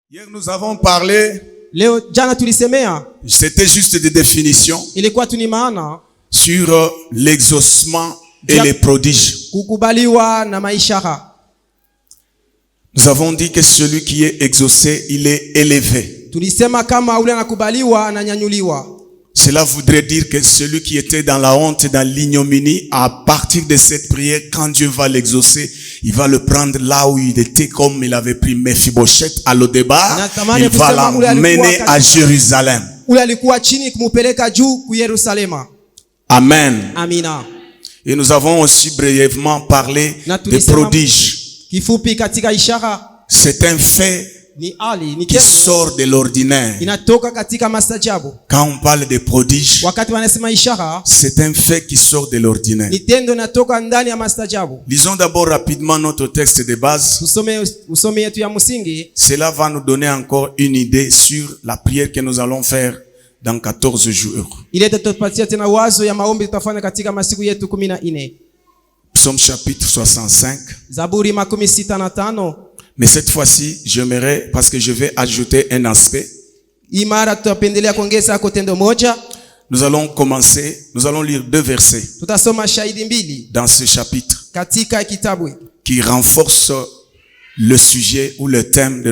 Hier nous avons parlé, Leo jana tulisemea, c'était juste des définitions ilikuwa tu ni maana sur l'exaucement et les prodiges. kukubaliwa na maishara. Nous avons dit que celui qui est exaucé, il est élevé. Tulisema kama ule anakubaliwa ananyanyuliwa. Cela voudrait dire que celui qui était dans la honte, dans l'ignominie, à partir de cette prière, quand Dieu va l'exaucer, il va le prendre là où il était, comme il avait pris Mephibosheth à Lodebar. Il va l'emmener à Jérusalem. Ule alikuwa chini kumupeleka juu ku Yerusalema. Amen. Amina. Et nous avons aussi brièvement parlé des prodiges. Kifupi katika ishara. C'est un fait qui sort de l'ordinaire. Inatoka katika mastajabu. Quand on parle de prodiges, wakati wanasema ishara, c'est un fait qui sort de l'ordinaire. Nitendo inatoka ndani ya mastajabu. Lisons d'abord rapidement notre texte de base. Usome yetu ya msingi. Cela va nous donner encore une idée sur la prière que nous allons faire dans 14 jours. Ile tutapatia tena wazo ya maombi tutafanya katika masiku yetu 14. Psaume chapitre 65. Zaburi 65. Mais cette fois-ci, j'aimerais, parce que je vais ajouter un aspect. Imara tutapendelea kuongeza kotendo moja. Nous allons commencer, nous allons lire 2 versets. Tutasoma shahidi mbili dans ce chapitre katika kitabu qui renforce le sujet ou le thème de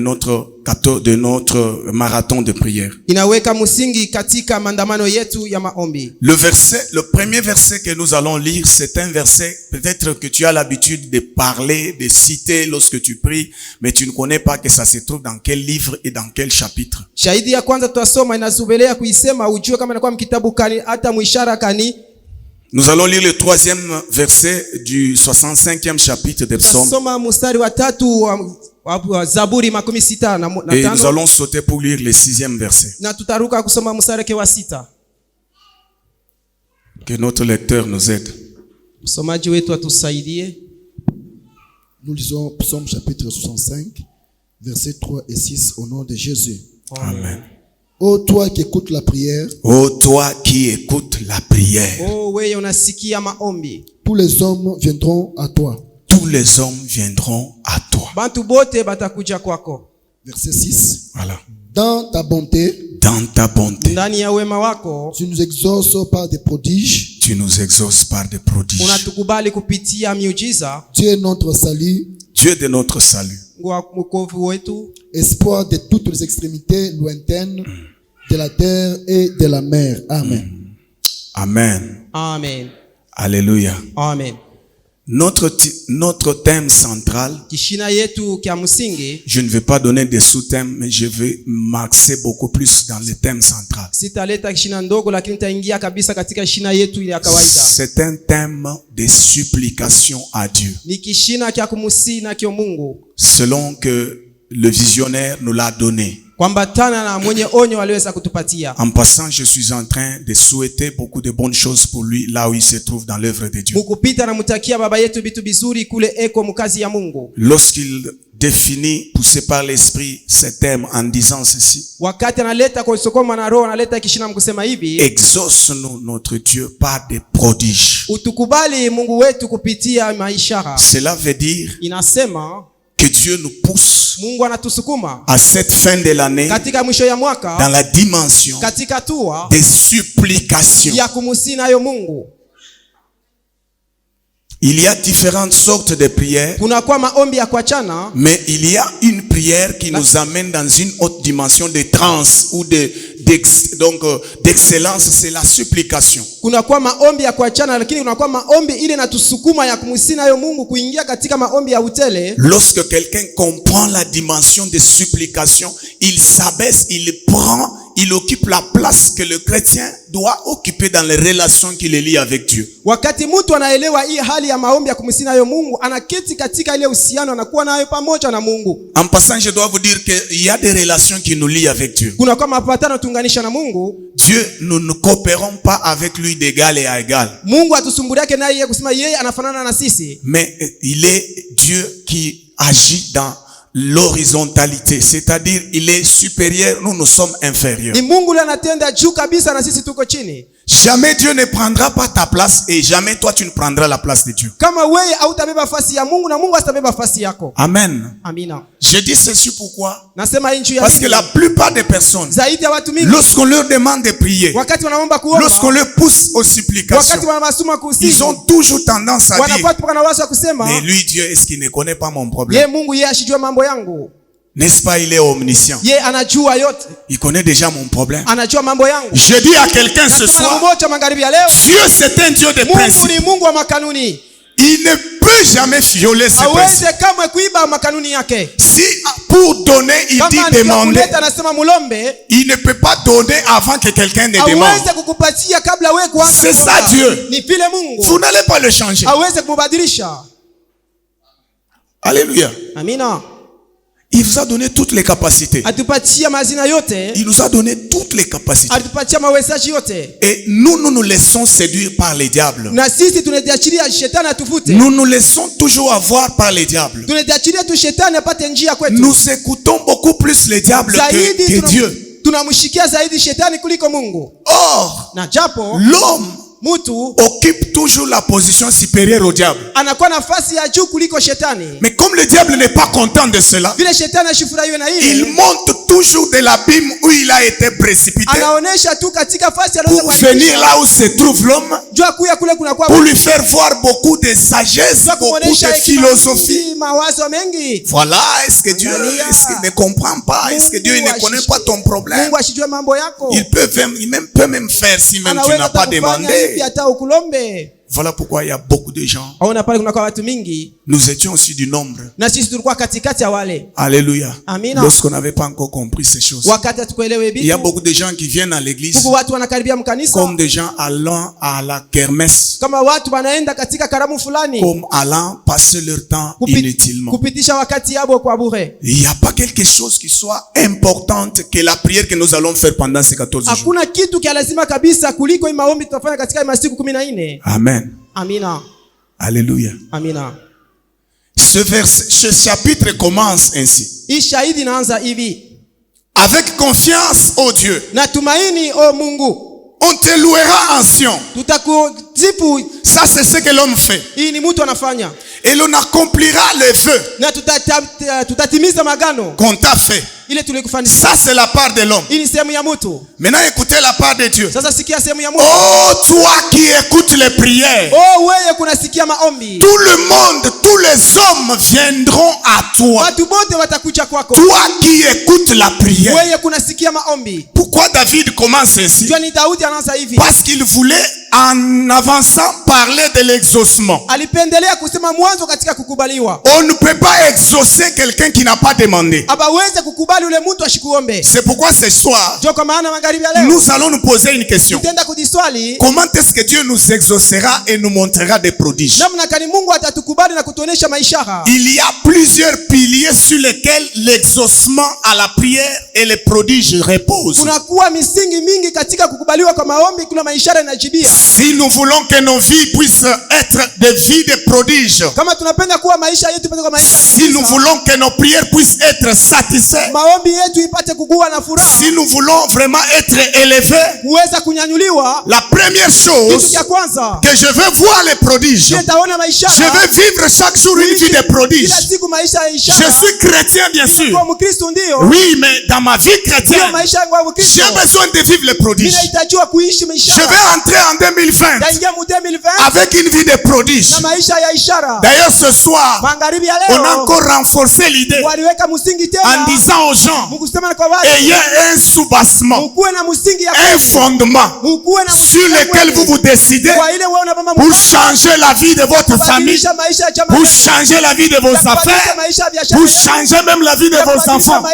notre marathon de prière. Inaweka msingi katika maandamano yetu ya maombi. Le premier verset que nous allons lire, c'est un verset peut-être que tu as l'habitude de parler, de citer lorsque tu pries, mais tu ne connais pas que ça se trouve dans quel livre et dans quel chapitre. Shahidi ya kwanza tutasoma inazubelea kuisema ujue kama inakuwa mkitabu kani hata mwishara kani. Nous allons lire le 3e verset du 65e chapitre des Psaumes. Tutasoma mstari wa 3 wa Zaburi 65 et nous allons sauter pour lire le 6e verset. Na tutaruka kusoma mstari wa 6. Que notre lecteur nous aide. Msomaji wetu atusaidie. Nous lisons Psaume chapitre 65, versets 3 et 6 au nom de Jésus. Amen. Ô toi qui écoutes la prière. Ô toi qui écoutes la prière. Oh wewe unasikia maombi. Tous les hommes viendront à toi. Tous les hommes viendront à toi. Bantu bote batakuja kwako. Verset 6. Voilà. Dans ta bonté. Dans ta bonté. Ndani ya wema wako. Tu nous exauces par des prodiges. Tu nous exauces par des prodiges. Unatukubali kupitia miujiza. Tu es notre salut. Dieu de notre salut. Espoir de toutes les extrémités lointaines de la terre et de la mer. Amen. Amen. Amen. Alléluia. Amen. Notre thème central, kishina yetu kia msingi, je ne vais pas donner des sous-thèmes, mais je vais m'axer beaucoup plus dans le thème central. Sitaleta kishina ndogo lakini taingia kabisa katika kishina yetu ile ya kawaida. C'est un thème de supplication à Dieu. Ni kishina kia kumusi na kio Mungu. Selon que le visionnaire nous l'a donné. Kwambatana na mwenye onyo aliweza kutupatia. En passant, je suis en train de souhaiter beaucoup de bonnes choses pour lui là où il se trouve dans l'œuvre de Dieu. Mukupita na mutakia baba yetu bitu bizuri kule eko mkazi ya Mungu. Lorsqu'il définit, poussé par l'esprit, ces thèmes en disant ceci. Wakati analeta kwa sokoma na roho analeta kishina mkusema hivi. Exauce-nous notre Dieu par des prodiges. Utukubali Mungu wetu kupitia maishara. Cela veut dire inasema que Dieu nous pousse Mungu anatusukuma à cette fin de l'année katika mwisho ya mwaka dans la dimension katika tua des supplications. ya kumusi nayo Mungu. Il y a différentes sortes de prières. Kuna kwa maombi ya kuachana, mais il y a une prière qui nous amène dans une autre dimension de trance ou d'excellence, c'est la supplication. Kuna kwa maombi ya kuachana lakini kuna kwa maombi ile natusukuma ya kumusi nayo Mungu kuingia katika maombi ya utele. Lorsque quelqu'un comprend la dimension de supplication, il s'abaisse, il prend, il occupe la place que le chrétien doit occuper dans les relations qui le lient avec Dieu. Wakati mtu anaelewa hii hali ya maombi ya kumsi nayo Mungu, anaketi katika ile uhusiano anakuwa nayo pamoja na Mungu. En passant, je dois vous dire qu'il y a des relations qui nous lient avec Dieu. Kuna kama mapatano tuunganisha na Mungu. Dieu, nous ne coopérons pas avec lui d'égal et à égal. Mungu atusumbulia yake naye kusema yeye anafanana na sisi. Mais il est Dieu qui agit l'horizontalité, c'est-à-dire il est supérieur, nous sommes inférieurs. Ni Mungu ndiye anatenda juu kabisa na sisi tuko chini. Jamais Dieu ne prendra pas ta place et jamais toi tu ne prendras la place de Dieu. Kama wewe hautabeba nafasi ya Mungu na Mungu hatabeba nafasi yako. Amen. Amina. Je dis ceci pourquoi? Nasema hii juu ya Parce que la plupart des personnes, zaidi ya watu mingi, lorsqu'on leur demande de prier, wakati wanaomba kuomba, lorsqu'on leur pousse aux supplications, wakati wanasuma kusihi, ils ont toujours tendance à dire, wanapata na wazo ya kusema, mais lui Dieu, est-ce qu'il ne connaît pas mon ye problème? Mungu yeye ashijua mambo yangu. N'est-ce pas, il est omniscient. Ye anajua yote. Il connaît déjà mon problème. Anajua mambo yangu. Je dis à quelqu'un ce Nasema soir, mmoja magharibi ya leo, Dieu c'est un Dieu de Mungu principe. ni Mungu wa makanuni. Il ne peut jamais violer ses principes. Hawezi kamwe kuiba makanuni yake. Si pour donner, il dit demander, anasema mulombe, il ne peut pas donner avant que quelqu'un ne demande. hawezi kukupatia kabla wewe kuanza. C'est ça Dieu. Ni vile Mungu. Vous n'allez pas le changer. Hawezi kubadilisha. Alléluia. Amina. Il vous a donné toutes les capacités. Atupatia mazina yote. Il nous a donné toutes les capacités. Atupatia mawezaji yote. Et nous nous laissons séduire par les diables. Na sisi tunajiachilia shetani atuvute. Nous nous laissons toujours avoir par les diables. Tunajiachilia tu shetani apate njia kwetu. Nous écoutons beaucoup plus les diables que Dieu. Tunamshikia zaidi shetani kuliko Mungu. Or, na japo l'homme mutu occupe toujours la position supérieure au diable. Anakuwa nafasi ya juu kuliko shetani. Mais comme le diable n'est pas content de cela, vile shetani ashifurahiwe na ile, il monte toujours de l'abîme où il a été précipité anaonesha tu katika fasi pour venir là où se trouve l'homme, jua kuya kule kuna kwa pour lui faire voir beaucoup de sagesse, beaucoup de philosophie. Mawazo mengi. Voilà, est-ce que Dieu ne comprend pas? Est-ce que Dieu ne connaît pas ton problème? Mungu ashijue mambo yako. Il peut même faire si même tu n'as pas demandé. Voilà pourquoi il y a beaucoup de gens. Nous étions aussi du nombre. Alléluia. Lorsqu'on n'avait pas encore compris ces choses. Il y a beaucoup de gens qui viennent à l'église comme des gens allant à la kermesse, comme allant passer leur temps inutilement. Il n'y a pas quelque chose qui soit important que la prière que nous allons faire pendant ces 14 jours. Amen. Amina. Alléluia. Amina. Ce chapitre commence ainsi. Avec confiance au Dieu, on te louera en Sion. Ça c'est ce que l'homme fait. Et l'on accomplira les vœux qu'on t'a fait. Ça c'est la part de l'homme. Maintenant écoutez la part de Dieu. Oh toi qui écoutes les prières, tout le monde, tous les hommes viendront à toi. Toi qui écoutes la prière. Pourquoi David commence ainsi? Parce qu'il voulait en avançant parler de l'exaucement. On ne peut pas exaucer quelqu'un qui n'a pas demandé. C'est pourquoi ce soir, nous allons nous poser une question. Comment est-ce que Dieu nous exaucera et nous montrera des prodiges? Il y a plusieurs piliers sur lesquels l'exaucement à la prière et les prodiges reposent. Si nous voulons que nos vies puissent être des vies de prodiges, si nous voulons que nos prières puissent être satisfaites, si nous voulons vraiment être élevés, la première chose que je veux voir les prodiges, je veux vivre chaque jour une vie de prodiges. Je suis chrétien bien sûr, oui, mais dans ma vie chrétienne, j'ai besoin de vivre les prodiges. Je vais entrer en 2020 avec une vie de prodiges. D'ailleurs ce soir, on a encore renforcé l'idée en disant aux gens, ayez un soubassement, un fondement sur lequel vous vous décidez pour changer la vie de votre famille, pour changer la vie de vos affaires, pour changer même la vie de vos enfants.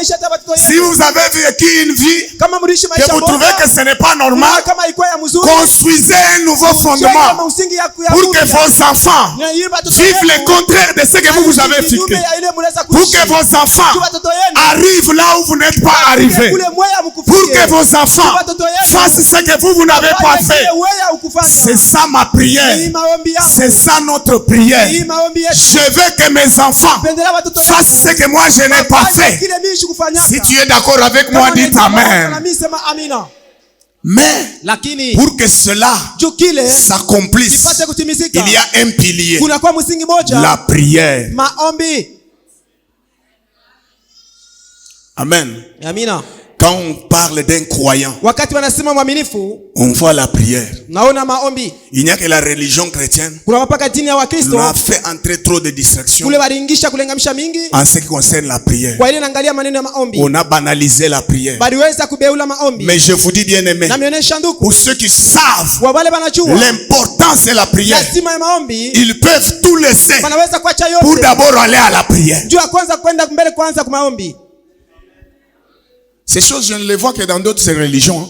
Si vous avez vécu une vie que vous trouvez que ce n'est pas normal, construisez un nouveau fondement pour que vos enfants vivent le contraire de ce que vous avez fixé. Pour que vos enfants arrivent là où vous n'êtes pas arrivé. Pour que vos enfants fassent ce que vous n'avez pas fait. C'est ça ma prière. C'est ça notre prière. Je veux que mes enfants fassent ce que moi je n'ai pas fait. Si tu es d'accord avec moi, dis Amen. Mais pour que cela s'accomplisse, il y a un pilier. La prière. Amen. Quand on parle d'un croyant, on voit la prière. Il n'y a que la religion chrétienne nous a fait entrer trop de distractions en ce qui concerne la prière. On a banalisé la prière. Mais je vous dis bien aimé, pour ceux qui savent l'importance de la prière, ils peuvent tout laisser pour d'abord aller à la prière. Ces choses, je ne les vois que dans d'autres religions.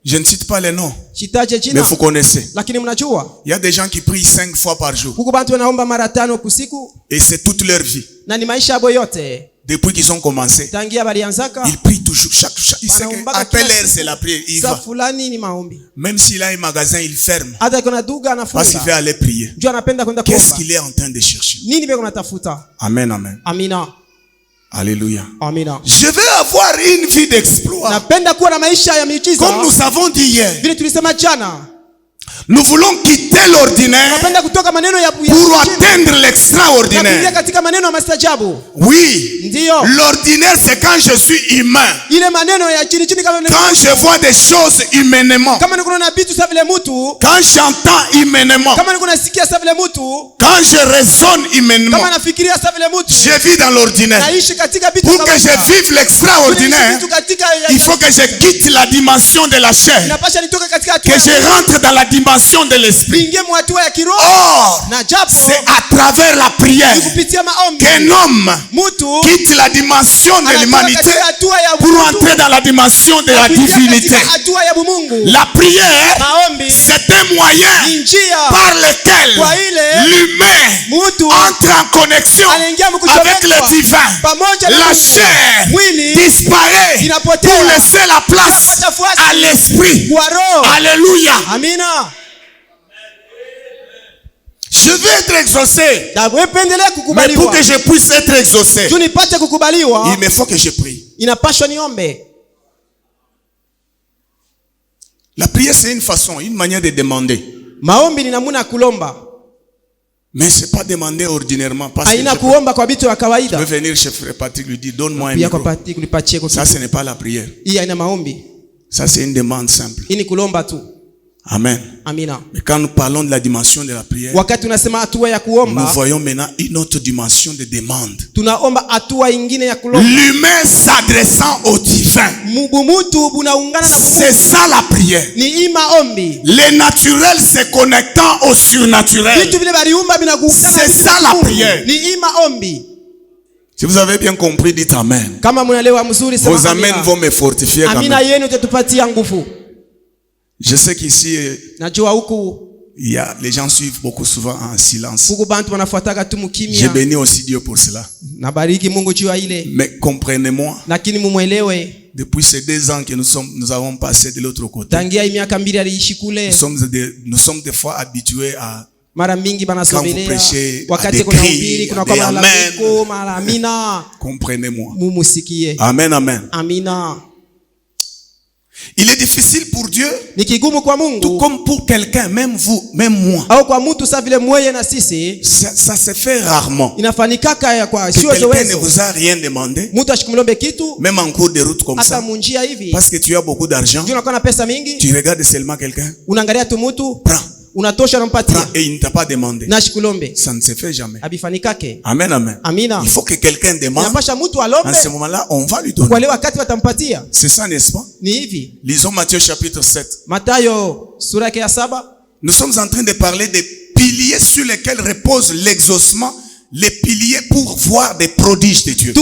Je ne cite pas les noms, mais vous connaissez. Il y a des gens qui prient 5 fois par jour. Et c'est toute leur vie. Depuis qu'ils ont commencé, ils prient toujours. Ils savent qu'à telle heure, c'est la prière. Il va. Même s'il a un magasin, il ferme. Parce qu'il veut aller prier. Qu'est-ce qu'il est en train de chercher? Amen, amen. Alléluia. Je veux avoir une vie d'exploit. Comme nous avons dit hier, nous voulons quitter l'ordinaire pour atteindre l'extraordinaire. Oui, l'ordinaire c'est quand je suis humain. Quand je vois des choses humainement. Quand j'entends humainement. Quand je raisonne humainement. Je vis dans l'ordinaire. Pour que je vive l'extraordinaire, il faut que je quitte la dimension de la chair. Que je rentre dans la dimension de l'esprit. Or, c'est à travers la prière qu'un homme quitte la dimension de l'humanité pour entrer dans la dimension de la divinité. La prière, c'est un moyen par lequel l'humain entre en connexion avec le divin. La chair disparaît pour laisser la place à l'esprit. Alléluia. Je veux être exaucé. Mais pour que je puisse être exaucé, il me faut que je prie. La prière, c'est une façon, une manière de demander. Mais ce n'est pas demander ordinairement. Parce que je veux venir chez Frère Patrick lui dire, donne-moi un micro. Ça, ce n'est pas la prière. Ça, c'est une demande simple. Amen. Mais quand nous parlons de la dimension de la prière, nous voyons maintenant une autre dimension de demande. L'humain s'adressant au divin. C'est ça la prière. Le naturel se connectant au surnaturel. C'est ça la prière. Si vous avez bien compris, dites Amen. Vos Amen vont me fortifier quand même. Je sais qu'ici, les gens suivent beaucoup souvent en silence. J'ai béni aussi Dieu pour cela. Mais comprenez-moi, depuis ces 2 ans que nous avons passé de l'autre côté, nous sommes des fois habitués à, quand vous prêchez, à des cris, à des Amen. Comprenez-moi. Amen, amen. Il est difficile pour Dieu, tout comme pour quelqu'un, même vous, même moi. Ça se fait rarement. Que quelqu'un ne vous a rien demandé, même en cours de route comme ça, parce que tu as beaucoup d'argent, tu regardes seulement quelqu'un, prends. Et il ne t'a pas demandé. Ça ne se fait jamais. Amen, amen. Il faut que quelqu'un demande. En ce moment-là, on va lui donner. C'est ça, n'est-ce pas? Lisons Matthieu chapitre 7. Nous sommes en train de parler des piliers sur lesquels repose l'exaucement. Les piliers pour voir des prodiges de Dieu.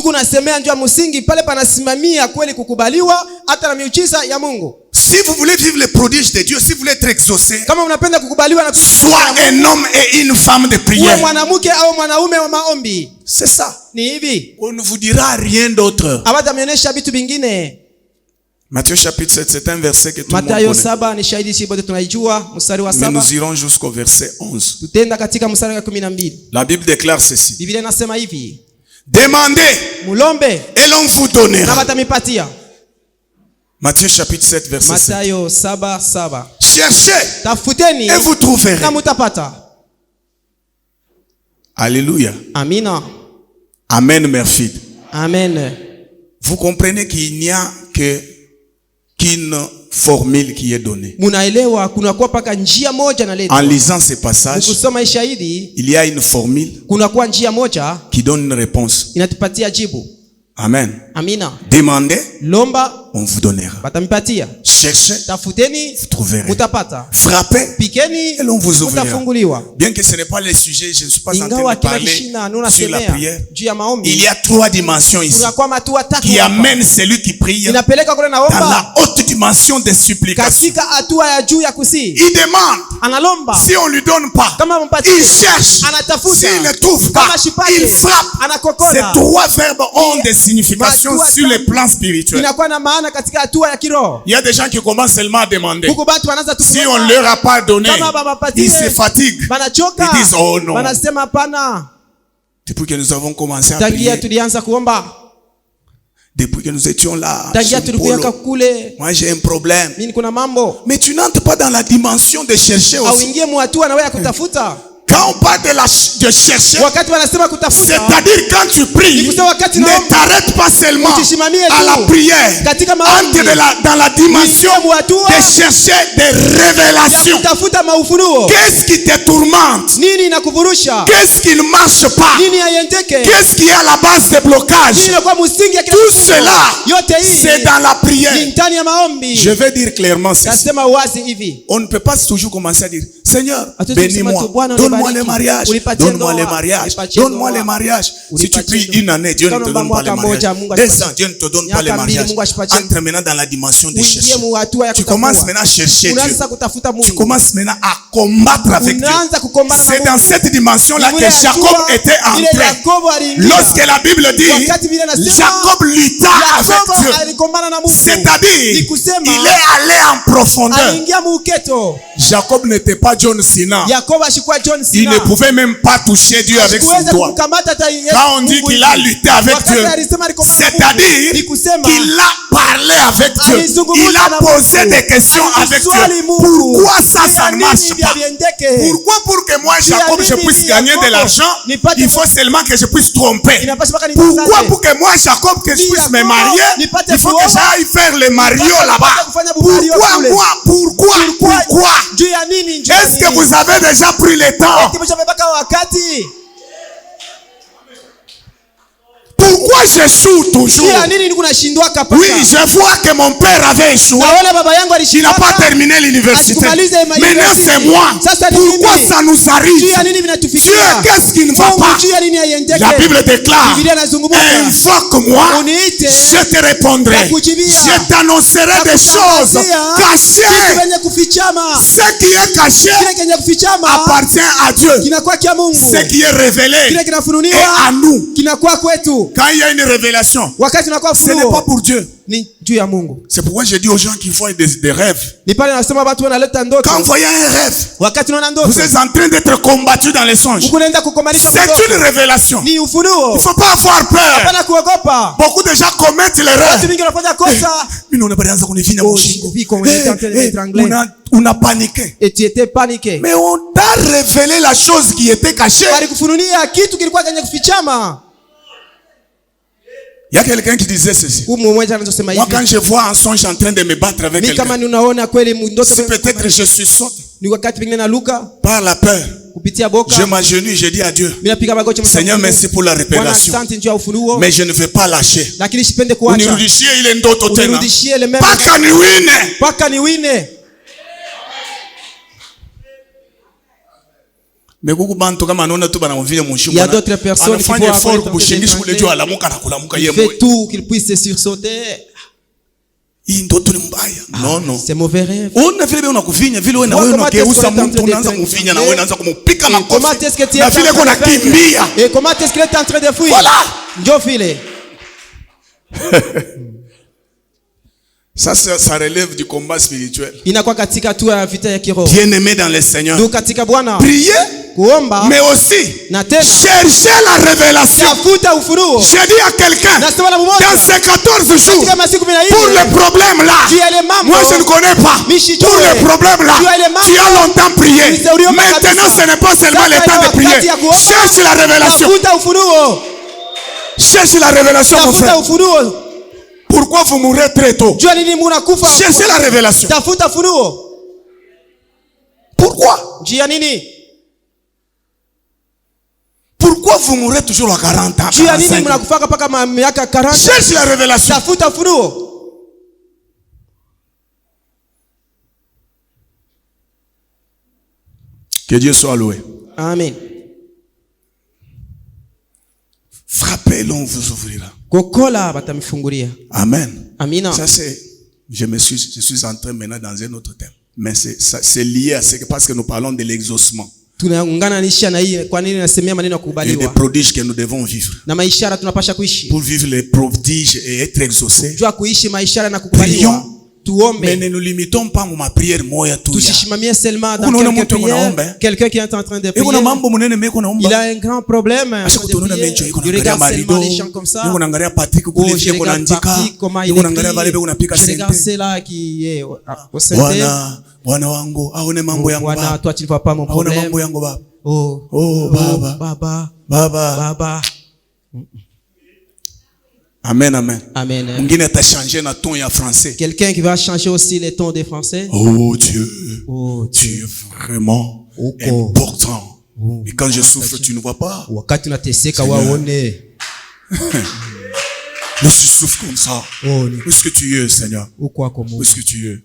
Si vous voulez vivre les prodiges de Dieu, si vous voulez être exaucé, Kama unapenda kukubaliwa na sois un homme et une femme de uwe prière. mwanamke au mwanaume wa maombi. C'est ça. Ni hivi. On ne vous dira rien d'autre. Abatamionesha vitu vingine. Matthieu chapitre 7, c'est un verset que tout le Mathayo monde connaît. 7 ni shahidi sisi wote tunaijua, mstari wa Mais 7. nous irons jusqu'au verset 11. Tutenda katika mstari wa 12. La Bible déclare ceci. Biblia inasema hivi. Demandez Mulombe et l'on vous na donnera. batamipatia. Matthieu chapitre 7, verset 7. Mathayo 7:7. Cherchez Tafuteni et vous trouverez. na mutapata. Alléluia. Amina. Amen, mère fille. Amen. Vous comprenez qu'il n'y a qu'une formule qui est donnée. Munaelewa kuna kuwa paka njia moja na leto. En lisant ces passages, Kusoma shahidi il y a une formule kuna kuwa njia moja qui donne une réponse. inatupatia jibu. Amen. Amina. Demandez, Lomba on vous donnera. batamipatia. Cherchez, Tafuteni vous trouverez. mutapata. Frappez, Pikeni et l'on vous ouvrira. mutafunguliwa. Bien que ce n'est pas le sujet, je ne suis pas en train Ingawa de kila parler kishina nuna sur la semea prière. juu ya Il maombi. y a 3 dimensions ici Kuna kwa matua tatu qui hapa. amènent celui qui prie dans Inapeleka kule naomba la haute dimension des supplications. katika hatua ya juu ya kusii. Il demande. Analomba. Si on lui donne pas, Kama mpatie. il cherche. Anatafuta. S'il ne trouve pas, Kama shipate. il frappe. Anakokota. Ces 3 verbes ont des significations Matua sur le tatu. plan spirituel. Inakuwa na maana katika hatua ya kiroho. Il y a des gens qui commencent seulement à demander. Huko batu wanaanza tu Si kuomba. on ne leur a pas donné, Kama babapatie, ils se fatiguent. Banachoka. Ils disent, oh non. Banasema hapana. Depuis que nous avons commencé à Tangia prier, tulianza kuomba. depuis que nous étions là, Tangia chez tulikuwa Polo, kule. moi j'ai un problème. Mimi kuna mambo. Mais tu n'entres pas dans la dimension de chercher Au aussi. ingie mu hatua na wewe ya kutafuta. Quand on parle de chercher, Wakati wanasema kutafuta. c'est-à-dire quand tu pries, Nikusema wakati ne naomba. t'arrête pas seulement Usisimamie à la tu. prière. Katika maombi. Entre dans la dimension Uingie mu hatua de chercher des révélations. Tafuta maufunuo. Qu'est-ce qui te tourmente? Nini inakuvurusha? Qu'est-ce qui ne marche pas? Nini haiendeke? Qu'est-ce qui est à la base des blocages? Nini inakuwa msingi ya kila Tout kitu? cela, Yote hii c'est dans la prière. ni ndani ya maombi. Je vais dire clairement ceci. Nasema wazi hivi. On ne peut pas toujours commencer à dire, Seigneur, Hatuwezi kusema bénis-moi, tu, Bwana donne-moi unibariki, les mariages, unipatie donne-moi ndoa, les mariages, unipatie donne-moi ndoa, les mariages. Si tu unipatie pries ndoa. une année, Dieu ne te Kama donne pas les mwaka mariages. moja, Mungu 2 asipatie. ans, Dieu ne te donne pas les Miaka mbili, mariages. Mungu asipatie. Entre maintenant dans la dimension de Uingie chercher. mu hatua ya Tu kutafuta. commences maintenant à chercher Unaanza Dieu. kutafuta Tu Mungu. commences maintenant à combattre avec Dieu. Unaanza kukombana na C'est Mungu. dans cette dimension-là Ni que ule Jacob hatua, était ile entré. Yakobo aliingia. Lorsque la Bible dit, Wakati Biblia inasema, Jacob lutta avec Yakobo Dieu. alikombana na Mungu. C'est-à-dire, Ni kusema, il est allé en profondeur. aliingia muuketo. Jacob n'était pas John Cena. Yakobo ashikuwa John Il Cena. ne pouvait même pas toucher Dieu avec son Asikuweza doigt. kumkamata hata Yesu. Quand on dit qu'il a lutté avec Wakati Dieu, alisema alikombana na Mungu, c'est-à-dire ni kusema, qu'il a parlé avec Dieu. alizungumza Il a na posé Mungu. des questions avec Aliswali Dieu. Mungu. Pourquoi ça ne Nini marche pas? viendeke? Pourquoi pour que moi, Jacob, je nini puisse gagner de Yakobo l'argent, nipate il faut seulement que je puisse tromper. Inapaswa mpaka Pourquoi nitazame. pour que moi, Jacob, que je Ni puisse me Yakobo, marier, nipate il faut que kuoa. j'aille faire le mario Nipate là-bas. kufanya bumario Pourquoi kule. moi? Pourquoi? Juu ya nini? Juu ya Est-ce que nini? vous avez déjà pris le temps? Eti mshamepaka wakati. Pourquoi j'échoue toujours? Juu ya nini kunashindwa kapaka? Oui, je vois que mon père avait échoué. Na wale baba yangu Il n'a alishindwa. pas terminé l'université. Maintenant, c'est moi. Pourquoi ça nous Juu ya arrive? nini Dieu, vinatufikia? qu'est-ce qui ne va Mungu pas? juu ya nini haiendeke? La Bible déclare, Biblia inazungumza. invoque-moi, Uniite. je te répondrai. Nakujibia. Je t'annoncerai des choses Vitu cachées. vyenye kufichama. Ce qui est caché Kile kenye kufichama appartient à Dieu. kinakuwa kia Mungu. Ce qui est révélé Kile est kinafunuliwa à nous. kinakuwa kwetu. Quand il y a une révélation, Wakati tunakuwa ce n'est pas funuo pour Dieu. ni juu ya Mungu. C'est pourquoi je dis aux gens qui voient des rêves. Ni pale nasema watu wanaleta ndoto. Quand vous voyez un rêve, Wakati unaona ndoto, vous êtes en train d'être combattu dans les songes. Mungu anaenda kukomanisha C'est ndoto. une révélation. Ni Il ufunuo. ne faut pas avoir peur. Hapana kuogopa. Beaucoup de gens commettent Watu l'erreur. wengi wanafanya kosa. Mimi naona bado kunifinya Oh, mshingo. viko wanaita On a paniqué. Et tu étais paniqué. Mais on t'a révélé la chose qui était cachée. Walikufunulia kitu kilikuwa kenye kufichama. Il y a quelqu'un qui disait ceci. Huyu mmoja anachosema Moi, quand hivi. je vois un songe en train de me battre avec Mimi kama quelqu'un, unaona kweli ndoto si peut-être je suis saute ni wakati pengine na Luka par la peur, kupitia boka. je m'agenouille, je dis à Dieu, Mimi napiga magoti Seigneur, merci pour la révélation. Asante njoo ufunuo. Mais je ne vais pas lâcher. Lakini sipende kuacha. Unirudishie ile ndoto tena. Unirudishie ile mema. Paka niwine. Paka niwine. Mais kuku bantu kama anaona tu bana mvile mshingo. Il y a d'autres personnes qui anafanya vont effort kubushingisha kule juu alamuka na kulamuka yeye Il fait mwenyewe. tout qu'il puisse se sursauter. hii ndoto ni mbaya. No, no. C'est mauvais rêve. Una vile unakuvinya vile wewe na wewe unageuza mtu unaanza kumvinya na wewe unaanza kumpika makofi. Na vile kuna kimbia. Et comment est-ce qu'il est en train de fuir? Voilà. Ndio vile. Ça relève du combat spirituel. Inakuwa katika hatua ya vita ya kiroho. Bien-aimé dans le Seigneur. Ndio katika Bwana. Priez. Kuomba. Mais aussi Na tena. Cherchez la révélation. Tafuta ufunuo. Je dis à quelqu'un. Nasema na mmoja. Dans ces 14 jours. Katika masiku 14. Pour le problème là. Moi je ne connais pas. Pour le problème là. Tu as longtemps prié. Maintenant ce n'est pas seulement le temps de prier. Cherche la révélation. Tafuta ufunuo. Cherche la révélation mon frère. Tafuta ufunuo. Pourquoi vous mourrez très tôt? Cherchez la révélation. Tafuta funuo. Pourquoi? Jia nini? Pourquoi vous mourrez toujours à 40 ans? Jia nini mnakufaka paka miaka 40? Cherche la révélation. Tafuta funuo. Que Dieu soit loué. Amen. Frappez-le, on vous ouvrira. Kokola batamifungulia. Amen. Amina. Ça c'est, je suis entré maintenant dans un autre thème. Mais c'est lié à ce que, parce que nous parlons de l'exaucement. Tunaunganisha na hii kwa nini nasemea maneno ya Et kukubaliwa. des prodiges que nous devons vivre. Na maishara tunapasha kuishi. Pour vivre les prodiges et être exaucés. Jua kuishi maishara na kukubaliwa. Tuombe. Mais ne nous limitons pas à prière moya tu. Tusishimamie seulement dans quelques prières. Quelqu'un qui est en train de prier. Il a un grand problème. Il regarde seulement les gens comme ça. Je regarde Patrick, comment il est. Je regarde cela qui est au synthé. Bwana, toi tu ne vois pas mon problème. Oh, Baba. Amen, amen. Amen. Mwingine atachange na ton ya français. Quelqu'un qui va changer aussi les tons des français. Oh Dieu, tu es vraiment important. Et quand je souffre, tu ne vois pas. Wakati unateseka waone. Je souffre comme ça. Où est-ce que tu es, Seigneur? Où est-ce que tu es?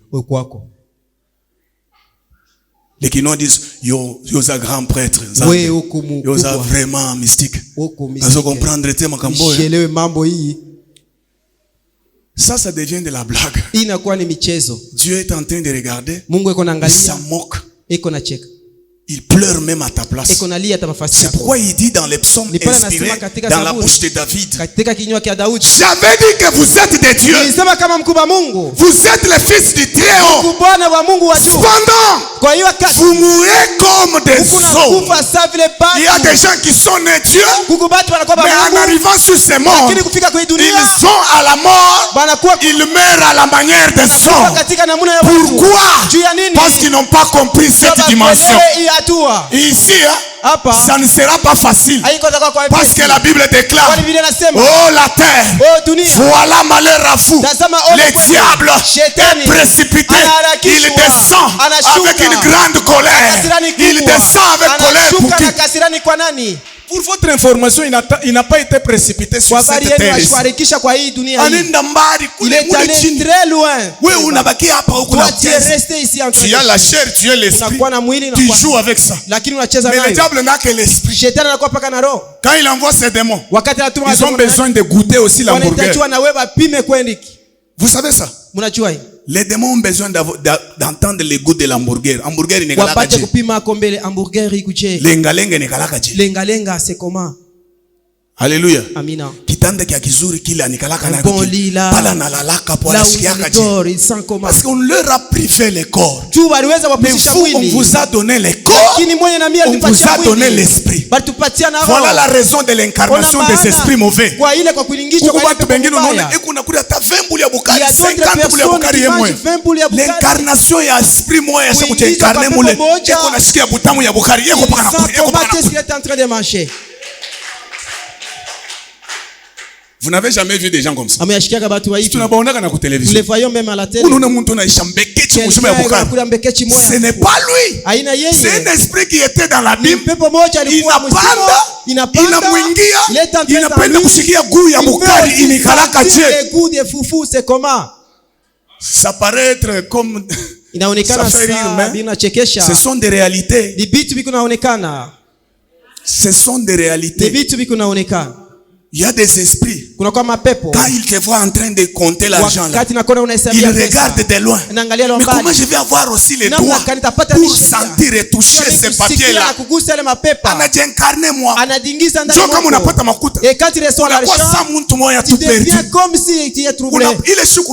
Les qui nous disent, yo za grand prêtre, yo za vraiment mystique. Vous comprendre mambo hii. Ça devient de la blague. Inakuwa ni michezo. Dieu est en train de regarder. Mungu eko naangalia. Il s'en moque. Eko na cheka. Il pleure même à ta place. C'est pourquoi il dit dans les psaumes inspirés dans la bouche de David. J'avais dit que vous êtes des dieux. Vous êtes les fils du Très-Haut. Cependant, vous mourrez comme des eaux. Il y a des gens qui sont nés dieux, mais en arrivant sur ces mondes, ils sont à la mort, ils meurent à la manière des hommes. Pourquoi? Parce qu'ils n'ont pas compris cette dimension. Ici, ça ne sera pas facile. Parce que la Bible déclare: oh la terre, voilà malheur à vous. Le diable est précipité. Il descend avec une grande colère. Il descend avec colère pour qui? Pour votre information, il n'a pas été précipité sur cette terre. Il est allé très loin. Tu es resté ici en tu as la chair, tu es l'esprit. Tu joues avec ça. Mais le diable n'a que l'esprit. Quand il envoie ses démons, ils ont besoin de goûter aussi l'hamburger. Vous savez ça? Les démons ont besoin d'entendre le goût de l'hamburger. Hamburger n'est pas la lenga c'est comment? Alléluia. Amina. Kitanda kia kizuri kile anikalaka na pala nalalaka po anasikiaka je. Parce qu'on leur a privé le corps. Mais vous, on vous a donné le corps. On vous a donné l'esprit. Voilà la raison de l'incarnation des esprits mauvais. L'incarnation ya esprit moya ya kuche incarner mule. Eko nasikia butamu ya bukari. Eko paka na kuri. Vous n'avez jamais vu des gens comme ça. Tu n'as pas vu na télévision. Nous les voyons même à la télé. Ce n'est pas lui. C'est un esprit qui était dans la Bible. Il n'a pas kushikia guu ya bukari inikalaka je. Le goût des foufous c'est comment? Ça paraît être comme inaonekana ça. Ce sont des réalités. Ni vitu viko naonekana. Ce sont des réalités. Ni vitu viko naonekana. Il y a des esprits. Kuna kwa mapepo. Quand ils te voient en train de compter l'argent là, ils regardent de loin. Mais comment je vais avoir aussi les doigts pour sentir et toucher ces papiers là? Anajincarné moi. Et quand il reçoit l'argent, tu deviens comme si tu es troublé. Ces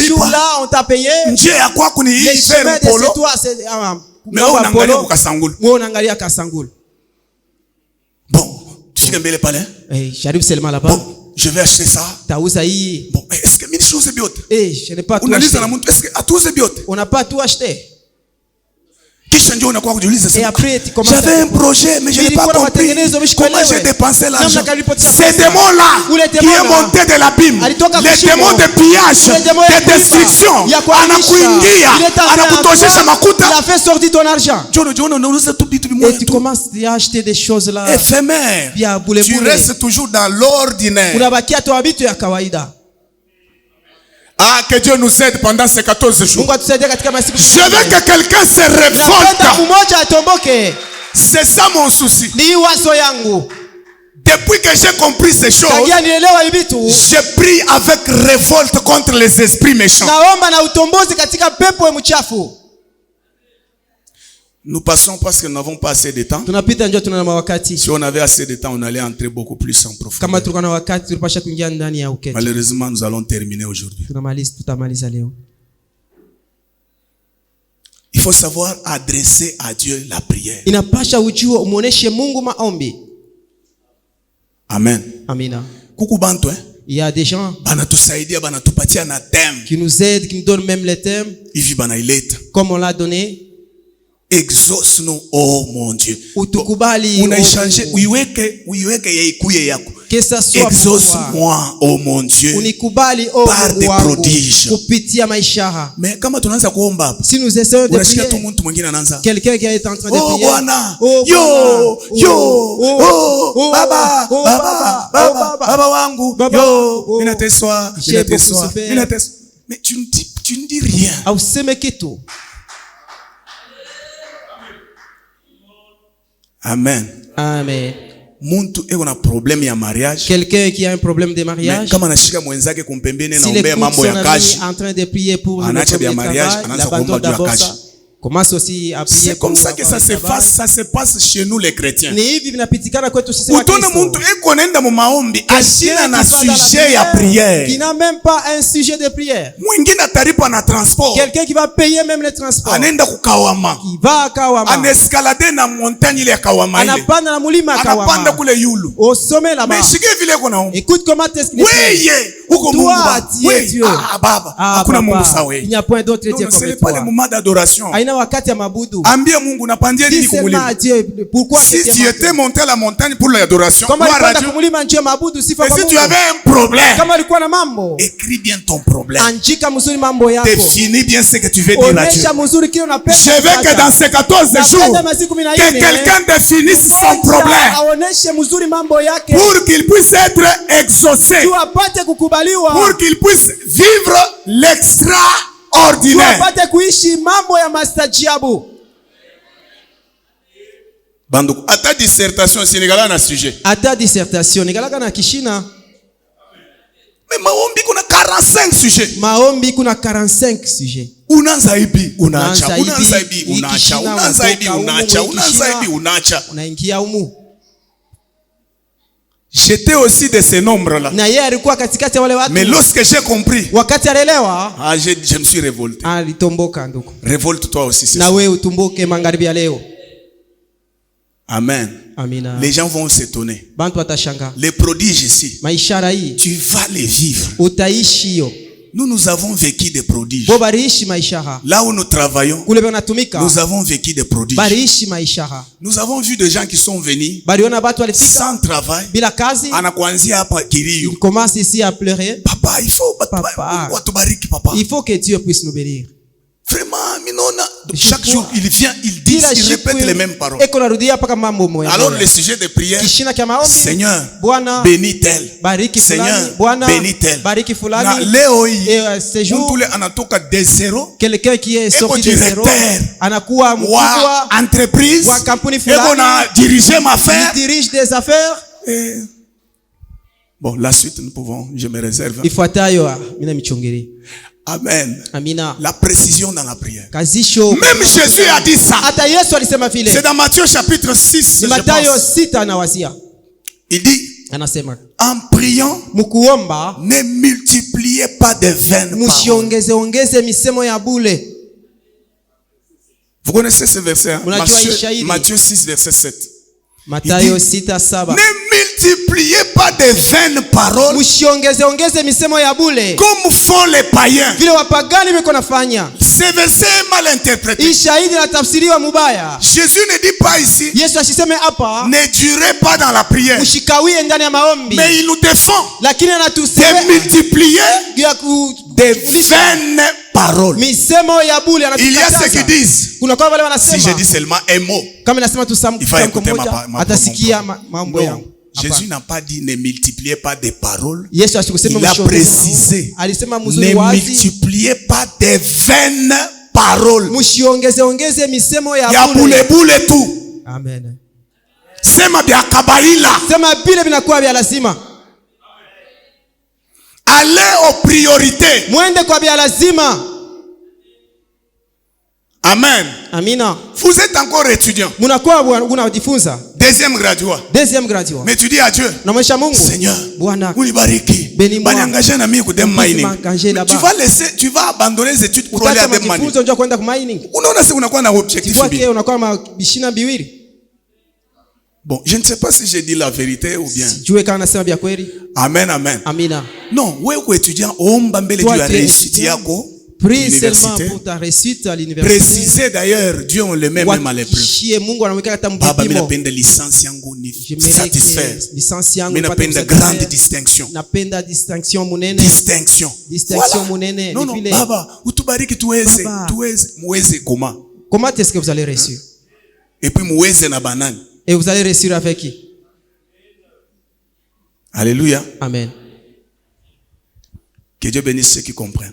jours-là, on t'a payé. Les chemins de c'est toi, c'est mais on angalia Kasangul. Bon, tu sais que palais. J'arrive seulement là-bas. Bon, je vais acheter ça. Bon, est-ce que mille choses bien? Je n'ai pas tout acheté. Est-ce que à tout c'est bien? On n'a pas tout acheté. Et après, j'avais un projet, mais je n'ai pas compris comment j'ai dépensé l'argent. Ces démons-là qui est monté de l'abîme, les démons de pillage, de destruction, il a fait sortir ton argent. Et tu commences à acheter des choses là éphémères. Tu restes toujours dans l'ordinaire. Ah, que Dieu nous aide pendant ces 14 jours. Je veux que quelqu'un se révolte. C'est ça mon souci. Depuis que j'ai compris ces choses, je prie avec révolte contre les esprits méchants. Nous passons parce que nous n'avons pas assez de temps. Si on avait assez de temps, on allait entrer beaucoup plus en profondeur. Malheureusement, nous allons terminer aujourd'hui. Il faut savoir adresser à Dieu la prière. Amen. Il y a des gens qui nous aident, qui nous donnent même les thèmes, comme on l'a donné. Exauce-nous, oh mon Dieu. Que ça soit exauce-moi, oh mon Dieu, par des prodiges. Mais comment si nous essayons de prier, quelqu'un qui est en train de prier, mais tu ne dis rien. Amen. Amen. Quelqu'un qui a un problème de mariage, si l'écoute son ami en train de prier pour le premier travail, il abandonne d'abord ça. Commence aussi à prier. C'est comme ça que ça se passe chez nous les chrétiens. Qui n'a même pas un sujet de prière. Quelqu'un qui va payer même le transport. Qui va à Kawama. Anapanda na mulima Kawama. Au sommet là-bas. Écoute comment t'expliques. Toi, Dieu. Il n'y a point d'autre Dieu comme toi. Wakati ya mabudu. Pourquoi si tu étais monté à la montagne pour l'adoration, si tu avais un problème, écris bien ton problème. Définis bien ce que tu veux dire à Dieu. Je veux que dans ces 14 jours, que quelqu'un définisse son problème pour qu'il puisse être exaucé, pour qu'il puisse vivre l'extraordinaire. Banduku, ata dissertation sinigala na sujet. Ata dissertation nigala na kishina. Mais maombi kuna 45 sujets. Maombi kuna 45 sujets. Unaanza hivi, unaacha. Unaanza hivi, unaacha. Unaanza hivi, unaacha. Unaanza hivi, unaacha. Unaingia humu. J'étais aussi de ces nombres-là. Na yeye alikuwa katikati ya wale watu. Mais lorsque j'ai compris, wakati alielewa, je me suis révolté. Alitomboka ndugu. Révolte-toi aussi. Na wewe utumboke magharibi ya leo. Amen. Amina. Les gens vont s'étonner. Bantu watashanga. Les prodiges ici. Maishara hii. Tu vas les vivre. Utaishi hiyo. Nous avons vécu des prodiges. Là où nous travaillons, nous avons vécu des prodiges. Nous avons vu des gens qui sont venus sans travail. Il commence ici à pleurer. Papa, il faut que Dieu puisse nous bénir. Vraiment, chaque jour, il vient, il dit, il répète les mêmes paroles. Alors, le sujet de prière, Seigneur, bénis-tel. Seigneur, bénis-tel. Quelqu'un qui est sorti de zéro, entreprise, dirige ma affaire. Il dirige des affaires. Bon, la suite, nous pouvons, je me réserve. Amen. Amina. La précision dans la prière. Même Jésus a dit ça. C'est dans Matthieu chapitre 6. Il dit, en priant, ne multipliez pas de vaines paroles. Vous connaissez ce verset, hein? Matthieu 6, verset 7. Matayo 6:7. Ne multipliez pas de vaines paroles comme font les païens. Ce verset est mal interprété. Jésus ne dit pas ici ne durez pas dans la prière, mais il nous défend de multiplier des vaines paroles. Il y a ceux qui disent, si je dis seulement un mot, il va écouter ma parole. Jésus n'a pas dit ne multipliez pas des paroles. Il a précisé ne multipliez pas des vaines paroles. Ya boule boule tout. Amen. Sema bia kabaila. Allez aux priorités. Amen. Amina. Vous êtes encore étudiant. Deuxième graduat. Mais tu dis à Dieu, Seigneur, tu vas abandonner les études pour aller à des mining. Bon, je ne sais pas si j'ai dit la vérité ou bien. Amen, amen. Amina. Non, ouais, étudiant, tu as réussi. Prie seulement pour ta réussite à l'université. Précisez d'ailleurs, Dieu on le met même à l'épreuve. Baba, mais napenda licence yangu ni satisfaire. Mais napenda grande distinction. Distinction. Voilà. Non, Baba, utubariki tuweze. Muweze comment? Comment est-ce que vous allez réussir? Et puis muweze na banani. Et vous allez réussir avec qui? Alléluia. Amen. Que Dieu bénisse ceux qui comprennent.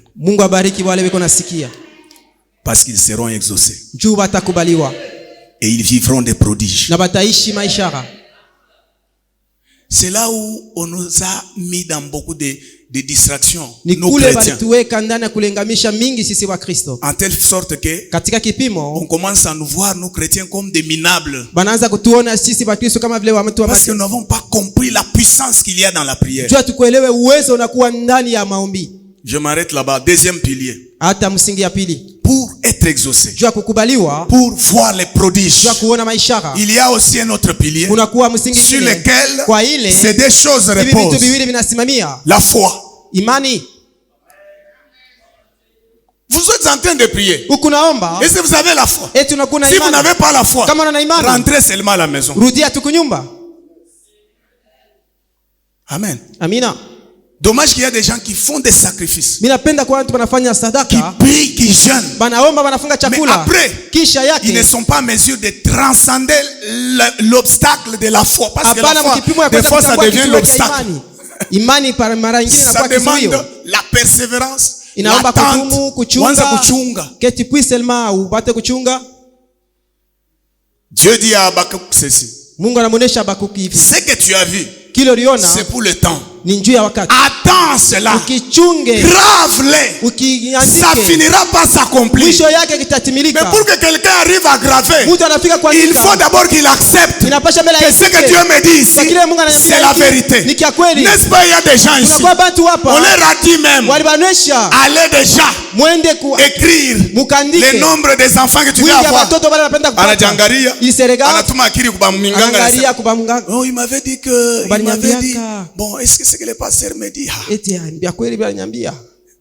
Parce qu'ils seront exaucés. Et ils vivront des prodiges. C'est là où on nous a mis dans beaucoup de distractions. Nous chrétiens. En telle sorte que on commence à nous voir, nous chrétiens, comme des minables. Parce que nous n'avons pas compris la puissance qu'il y a dans la prière. Je m'arrête là-bas. Deuxième pilier. Pour être exaucé, pour voir les prodiges, il y a aussi un autre pilier sur lequel ces deux choses reposent. La foi. Vous êtes en train de prier. Et si vous avez la foi, si vous n'avez pas la foi, rentrez seulement à la maison. Amen. Amina. Dommage qu'il y a des gens qui font des sacrifices, qui prient, qui jeûnent, mais après ils ne sont pas en mesure de transcender l'obstacle de la foi, parce que la foi, des fois ça devient l'obstacle. Ça demande la persévérance, l'attente, Dieu dit à Habakkuk ceci: ce que tu as vu, c'est pour le temps. Attends cela. Grave-les. Ça finira par s'accomplir. Mais pour que quelqu'un arrive à graver, il faut d'abord qu'il accepte que ce que Dieu me dit ici, c'est la vérité. N'est-ce pas, il y a des gens ici, on leur a dit même, allez déjà écrire le nombre des enfants que tu veux avoir. Oh, il m'avait dit que, bon, est-ce que c'est que le pasteur me dit?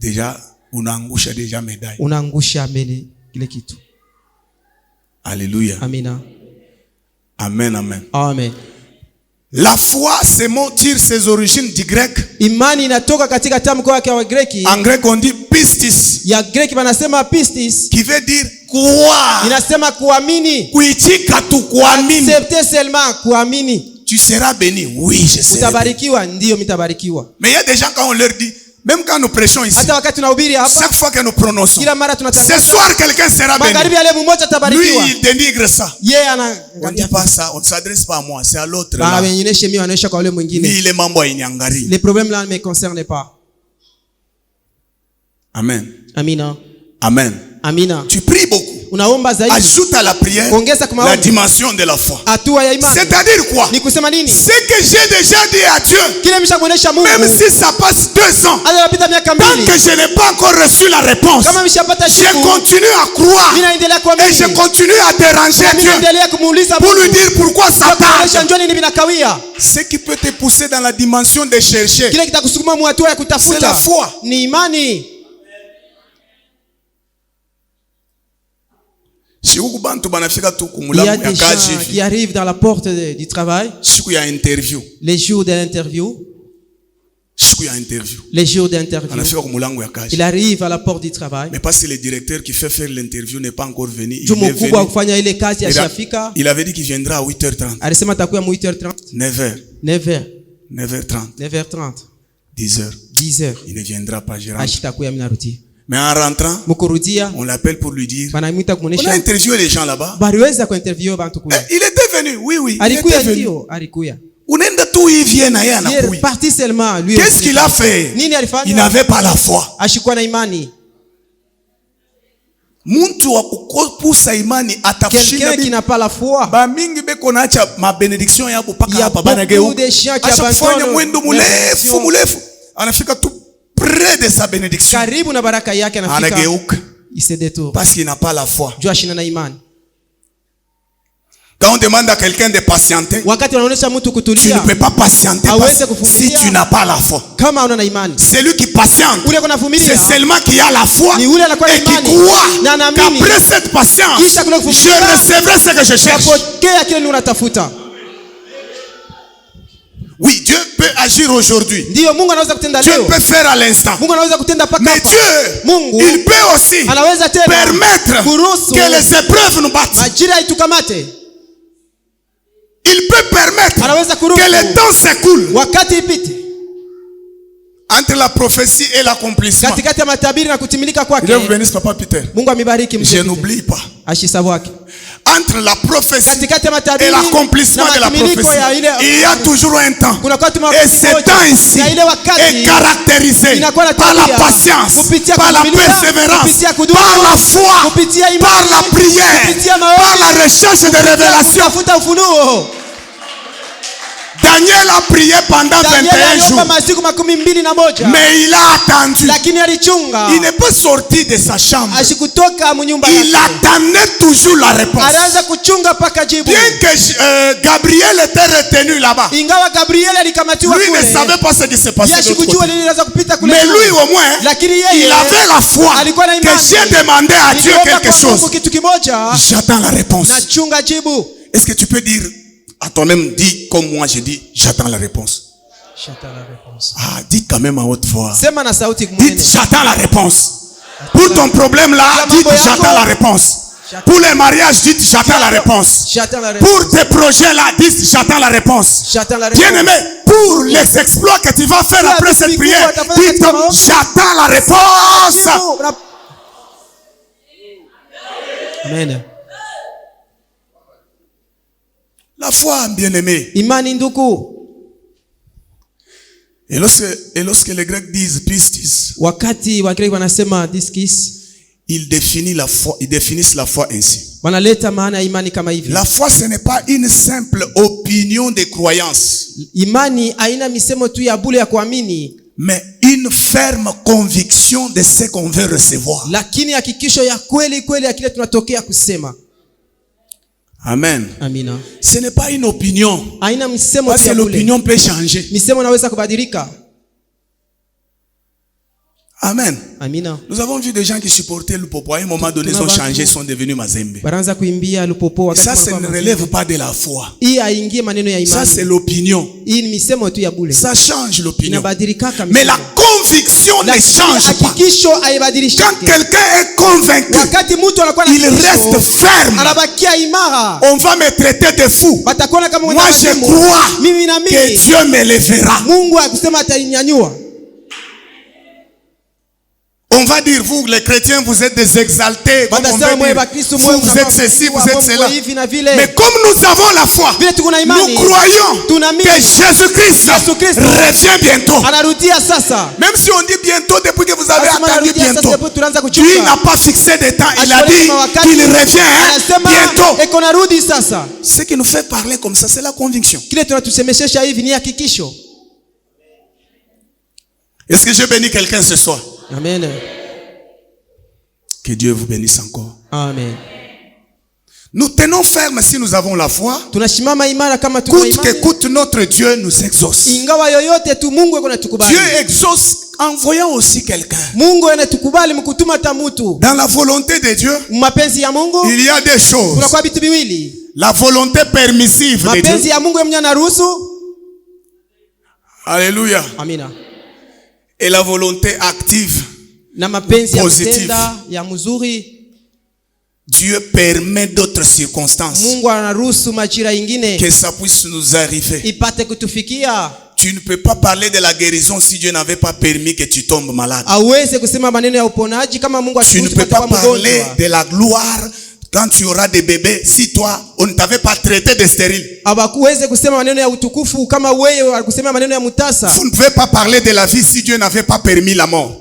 Déjà, unaangusha déjà médaille. Alléluia. Amina. Amen, amen. Amen. La foi, ce mot tire ses origines du grec. Imani inatoka katika tamko yake wa Greki. En grec on dit pistis. Ya Greki wanasema pistis, qui veut dire croire. Inasema kuamini. Kuitika tu kuamini. Accepter seulement kuamini. Tu seras béni. Oui, je serai. Utabarikiwa, ndio mitabarikiwa. Mais il y a des gens quand on leur dit Même quand nous prêchons ici, chaque fois que nous prononçons, ce soir quelqu'un sera béni. Lui, il dénigre ça. On ne dit pas ça, on ne s'adresse pas à moi, c'est à l'autre là. Les problèmes là ne me concernent pas. Amen. Amina. Amen. Amina. Tu pries beaucoup. Ajoute à la prière la dimension de la foi. C'est-à-dire quoi? Ce que j'ai déjà dit à Dieu, même si ça passe 2 ans, tant que je n'ai pas encore reçu la réponse, je continue à croire et je continue à déranger Dieu pour lui dire pourquoi ça tarde. Ce qui peut te pousser dans la dimension de chercher, c'est la foi. Il y a des gens qui arrivent dans la porte du travail. Les jours de l'interview. Les jours d'interview. Il arrive à la porte du travail. Mais parce que le directeur qui fait faire l'interview n'est pas encore venu. Il avait dit qu'il viendra à 8h30. 9h. 9h30. 10h. Il ne viendra pas, Gérard. Mais en rentrant, on l'appelle pour lui dire, on a interviewé les gens là-bas. Il était venu, oui. Il était venu. Parti seulement. Qu'est-ce qu'il a fait? Il n'avait pas la foi. Quelqu'un qui n'a pas la foi. Il y a beaucoup de chiens qui abandonnent. Près de sa bénédiction, il se détourne parce qu'il n'a pas la foi. Quand on demande à quelqu'un de patienter, tu ne peux pas patienter si tu n'as pas la foi. Celui qui patiente, c'est seulement qui a la foi et qui croit qu'après cette patience, je recevrai ce que je cherche. Oui, Dieu peut agir aujourd'hui. Dieu peut faire à l'instant. Mais Dieu, il peut aussi permettre que les épreuves nous battent. Il peut permettre que le temps s'écoule entre la prophétie et l'accomplissement. Dieu vous bénisse, Papa Peter. Je n'oublie pas. Entre la prophétie et l'accomplissement de la prophétie, il y a toujours un temps. Et ce temps ici est caractérisé par la patience, par la persévérance, par la foi, par la prière, par la recherche de révélation. Daniel a prié pendant 21 jours. Mais il a attendu. Il n'est pas sorti de sa chambre. Il attendait toujours la réponse. Bien que Gabriel était retenu là-bas, lui ne savait pas ce qui se passait de l'autre côté. Mais lui au moins, il avait la foi que j'ai demandé à Dieu quelque chose. J'attends la réponse. Est-ce que tu peux dire à toi-même, dis comme moi je dis, j'attends la réponse. J'attends la réponse. Ah, dites quand même à haute voix. Dites, j'attends la réponse. Pour ton problème là, dites, j'attends la réponse. Pour les mariages, dites, j'attends la réponse. Pour tes projets là, dites, j'attends la réponse. Bien-aimé, pour les exploits que tu vas faire après cette prière, dites, j'attends la réponse. Amen. La foi, bien-aimé. Imani ndugu. Et lorsque les Grecs disent pistis, wakati wa Greek wanasema diskis, ils définissent la foi ainsi. Wanaleta maana ya imani kama hivi. La foi, ce n'est pas une simple opinion de croyance. Imani haina misemo tu ya bure ya kuamini, mais une ferme conviction de ce qu'on veut recevoir. Lakini hakikisho ya kweli kweli ya kile tunatokea kusema. Amen. Amina. Ce n'est pas une opinion. Haina misemo parce que l'opinion peut changer. Misemo inaweza kubadilika. Amen. Amina. Nous avons vu des gens qui supportaient le popo. À un moment donné, ils ont changé, ils sont devenus mazembe. Ça, ça ne relève pas de la foi. Ça, c'est l'opinion. Ça change l'opinion. Mais la conviction ne change pas. Quand quelqu'un est convaincu, il reste ferme. On va me traiter de fou. Moi, je crois que Dieu me lèvera. va dire, vous les chrétiens, vous êtes des exaltés. Vous êtes ceci, vous êtes cela. Mais comme nous avons la foi, nous croyons que Jésus-Christ revient bientôt. Même si on dit bientôt, depuis que vous avez attendu bientôt, Dieu n'a pas fixé de temps. Il a dit qu'il revient bientôt. Ce qui nous fait parler comme ça, c'est la conviction. Est-ce que je bénis quelqu'un ce soir? Amen. Que Dieu vous bénisse encore. Amen. Nous tenons ferme si nous avons la foi. Coûte que coûte, notre Dieu nous exauce. Dieu exauce en voyant aussi quelqu'un. Dans la volonté de Dieu, il y a des choses. La volonté permissive de Dieu. Alléluia. Amina. Et la volonté active, positive. Dieu permet d'autres circonstances que ça puisse nous arriver. Tu ne peux pas parler de la guérison si Dieu n'avait pas permis que tu tombes malade. Tu ne peux pas parler de la gloire quand tu auras des bébés si toi on ne t'avait pas traité de stérile. Vous ne pouvez pas parler de la vie si Dieu n'avait pas permis la mort.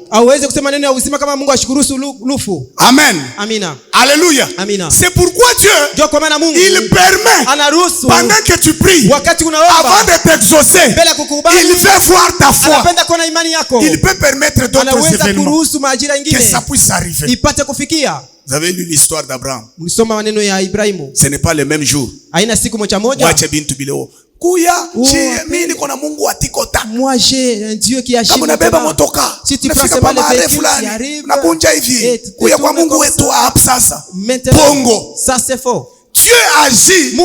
Amen. Amina. Alléluia. Amina. C'est pourquoi Dieu, il permet, pendant que tu pries, avant de t'exaucer, il veut voir ta foi. Il peut permettre d'autres événements que ça puisse arriver. Vous avez lu l'histoire d'Abraham. Ce n'est pas le même jour. Moi j'ai un Dieu qui agit. Si tu penses pas les bêtises qui arrivent, maintenant, ça c'est faux. Dieu agit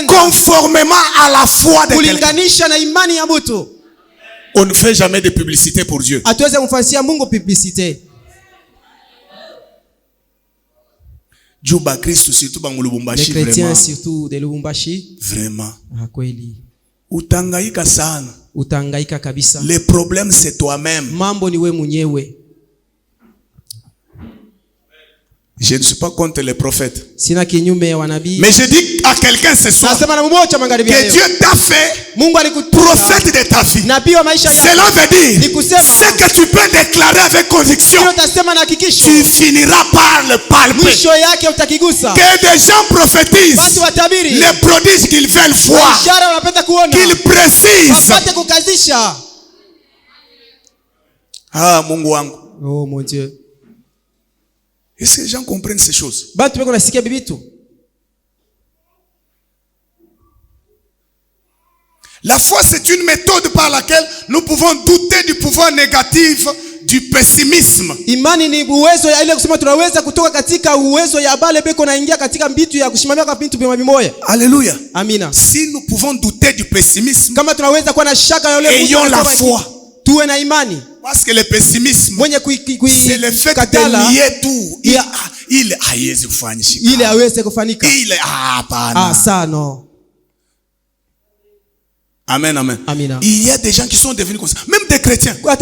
conformément à la foi de quelqu'un. On ne fait jamais de publicité pour Dieu. Les chrétiens surtout de Lubumbashi. Vraiment. Kweli. Utangaika sana. Utangaika kabisa. Le problème c'est toi-même. Mambo ni wewe mwenyewe. Je ne suis pas contre les prophètes. Sina kinyume ya wanabii. Mais je dis à quelqu'un ce soir que Dieu t'a fait prophète de ta vie. Cela veut dire ce que tu peux déclarer avec conviction, tu finiras par le palper. Que des gens prophétisent les prodiges qu'ils veulent voir, qu'ils précisent. Ah, Mungu wangu. Oh mon Dieu. Est-ce que les gens comprennent ces choses? La foi, c'est une méthode par laquelle nous pouvons douter du pouvoir négatif du pessimisme. Alléluia. Amina. Si nous pouvons douter du pessimisme, ayons la foi. Parce que le pessimisme, c'est le fait de nier tout. Amen, amen. Amina. Il y a des gens qui sont devenus comme ça. Même des chrétiens. Très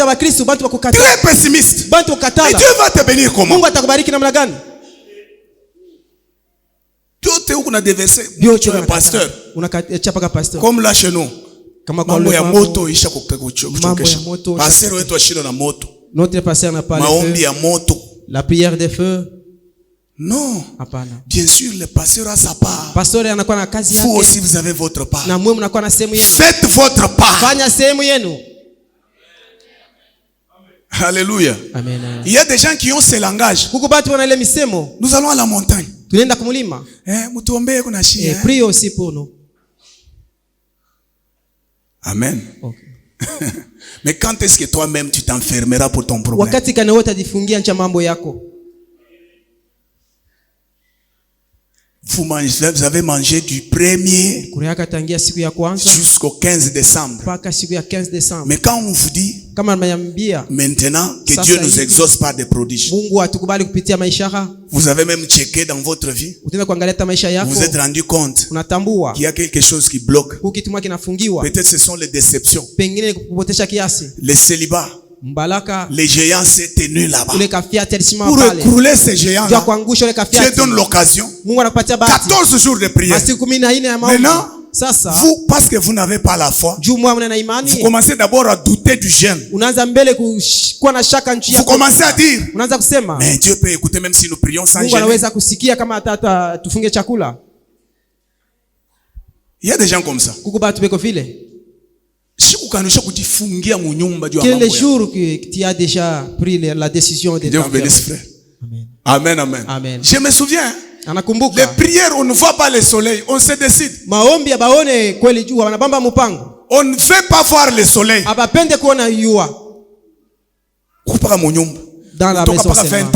pessimistes. Et Dieu va te bénir comment? Tu as des versets. Pasteur. Comme là chez nous. Mambo ya moto isha kuchokesha. Pasteur wetu ashilo na moto. Notre pasteur n'a pas maombi ya moto. La prière de feu. Non. Bien sûr, le pasteur a sa part. Vous aussi, vous avez votre part. Faites votre part. Alléluia. Amen. Il y a des gens qui ont ce langage. Nous allons à la montagne. Prie aussi pour nous. Amen. Okay. Mais quand est-ce que toi-même tu t'enfermeras pour ton problème? Vous avez mangé du 1er jusqu'au 15 décembre. Mais quand on vous dit maintenant que Dieu nous exauce par des prodiges, vous avez même checké dans votre vie, vous vous êtes rendu compte qu'il y a quelque chose qui bloque. Peut-être ce sont les déceptions, les célibats, les géants s'est tenu là-bas. Pour écrouler ces géants-là, Dieu donne l'occasion. 14 jours de prière. Maintenant, vous, parce que vous n'avez pas la foi, vous commencez d'abord à douter du jeûne. Vous commencez à dire, mais Dieu peut écouter même si nous prions sans jeûner. Il y a des gens comme ça. Quel est le jour que tu as déjà pris la décision de t'enfermer? Amen, amen. Amen. Je me souviens, les prières, on ne voit pas le soleil, on se décide. On ne fait pas voir le soleil. Dans la maison seulement.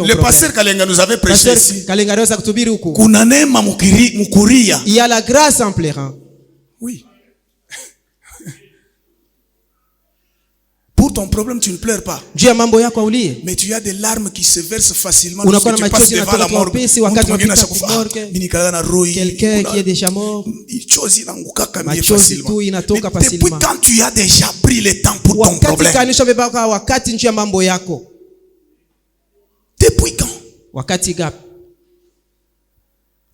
Le pasteur Kalenga nous avait prêché ici. Il y a la grâce en pleurant. Oui. Pour ton problème, tu ne pleures pas. Mais tu as des larmes qui se versent facilement lorsque tu passes devant la morgue. Quelqu'un qui est déjà mort. Mais depuis quand tu as déjà pris le temps pour ton problème? Depuis quand?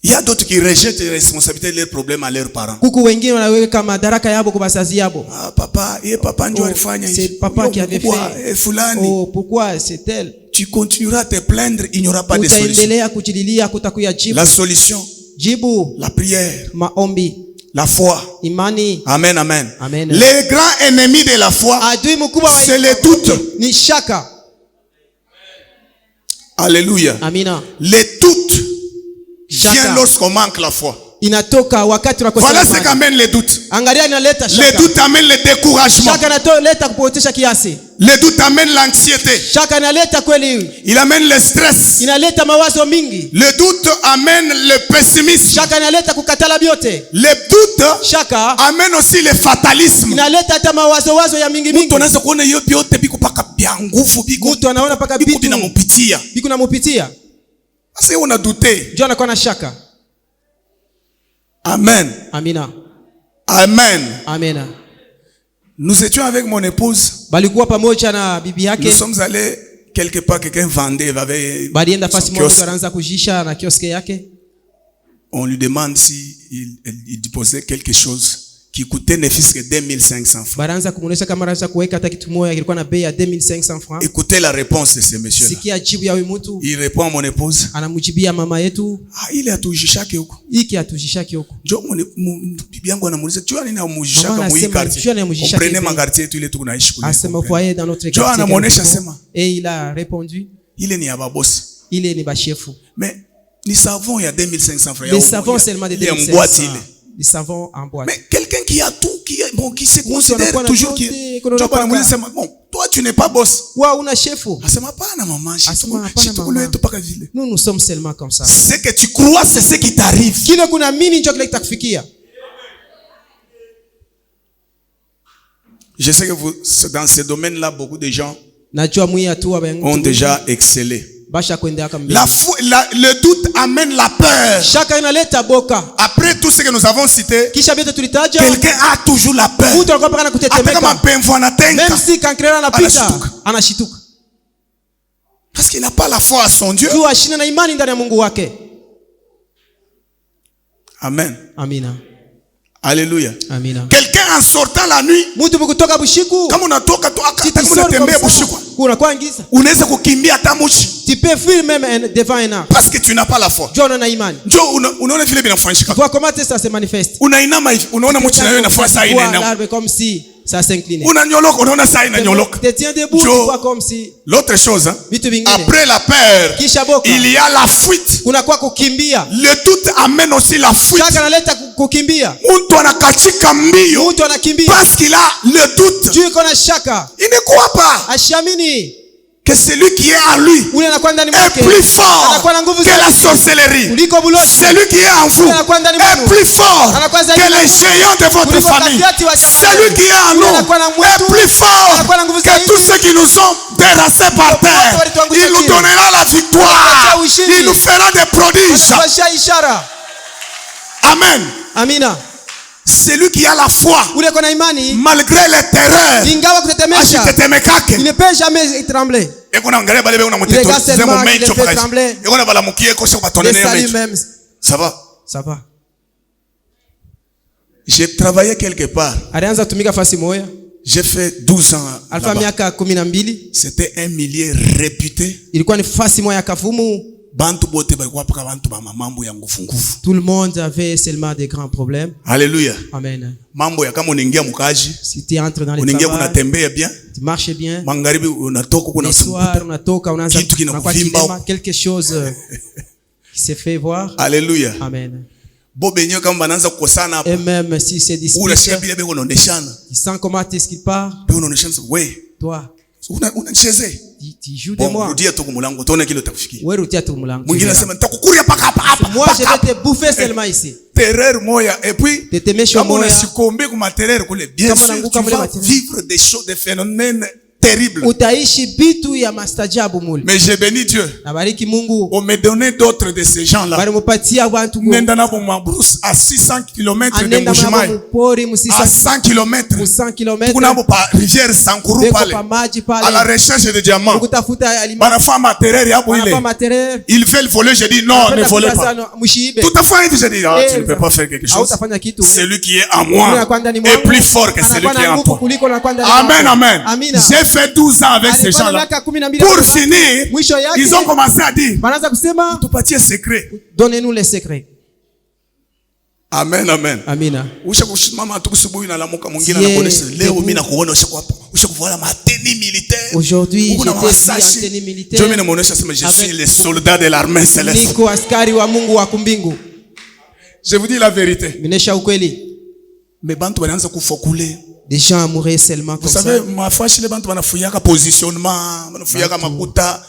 Il y a d'autres qui rejettent les responsabilités de leurs problèmes à leurs parents. Ah, papa, c'est papa qui avait fait. Oh, pourquoi c'est elle? Tu continueras à te plaindre, il n'y aura pas de solution. La solution, la prière, la foi. Amen, amen. Les grands ennemis de la foi, c'est le doute. Alléluia. Les doutes vient lorsqu'on manque la foi. Voilà ce qu'amène les doutes. Les doutes amènent le découragement. Les doutes amènent l'anxiété. Il amène le stress. Le doute amène le pessimisme. Le doute amène aussi le fatalisme. Parce qu'on a douté. Amen. Amina. Amen. Amen. Nous étions avec mon épouse. Nous sommes allés quelque part, quelqu'un vendait, il avait son kiosque. On lui demande si il déposait quelque chose qui coûtait ne fût que 2500 francs. Écoutez la réponse de ce monsieur-là. Il répond à mon épouse. Ah, il a touché chaque huko. Et il a répondu. Il est Nibachefu. Mais nous savons il y a 2500 francs. Nous savons seulement de 2500. Nous savons en boîte. Mais quelqu'un qui a tout, qui se considère toujours bon, toi tu n'es pas boss. Nous sommes seulement comme ça. Ce que tu crois, c'est ce qui t'arrive. Je sais que dans ce domaine-là, beaucoup de gens ont déjà excellé. Le doute amène la peur. Après tout ce que nous avons cité, quelqu'un a toujours la peur. Même si parce qu'il n'a pas la foi à son Dieu. Amen. Amina. Alléluia. Amina. Quelqu'un en sortant la nuit, comme on a toka tu peux fuir même devant un arbre. Parce que tu n'as pas la foi. Comment ça se manifeste? L'arbre comme si ça s'inclinait. Tu tiens debout, tu vois comme si. L'autre chose, après la peur, il y a la fuite. Le doute amène aussi la fuite. Parce qu'il a le doute. Il ne croit pas que celui qui est en lui est plus fort que la sorcellerie. Celui qui est en vous est plus fort que les géants de votre famille. Celui qui est en nous est plus fort que tous ceux qui nous sont terrassés par terre. Il nous donnera la victoire. Il nous fera des prodiges. Amen. Amina. Celui qui a la foi, malgré les terreurs, il ne peut jamais trembler. Il regarde seulement qu'il le fait trembler. Les saluts même. Ça va? Ça va. J'ai travaillé quelque part. J'ai fait 12 ans là-bas. C'était un milieu réputé. Tout le monde avait seulement des grands problèmes. Alléluia. Amen. Si tu entres dans les travail, tu marches bien. Le soir, quelque chose qui s'est fait voir. Alléluia. Amen. Et même si c'est difficile, tu sens comment est-ce qu'il part. Toi, tu joues de moi. Moi, je vais te bouffer seulement ici. Et puis, comme on a succombé comme terreur, bien sûr, tu vas vivre des choses, des phénomènes terrible. Mais j'ai béni Dieu. On me donnait d'autres de ces gens-là. À 600 km de Mbujimayi, à 100 km, rivière Sankuru à la recherche de diamants. Ils veulent voler, j'ai dit non, ne volez pas. Tout à fait, j'ai dit ah, tu ne peux pas faire quelque chose. Celui qui est en moi est plus fort que celui qui est en toi. Amen, amen. J'ai fait 12 ans avec ces gens-là. Pour finir, ils ont commencé à dire, donnez-nous les secrets. Amen, amen. Amina. Aujourd'hui, j'étais ici en tenue militaire. Je suis le soldat de l'armée céleste. Je vous dis la vérité. Mais des gens amoureux seulement comme ça. Vous savez, ma foi chez les bantu banafuyaka positionnement, banafuyaka makuta.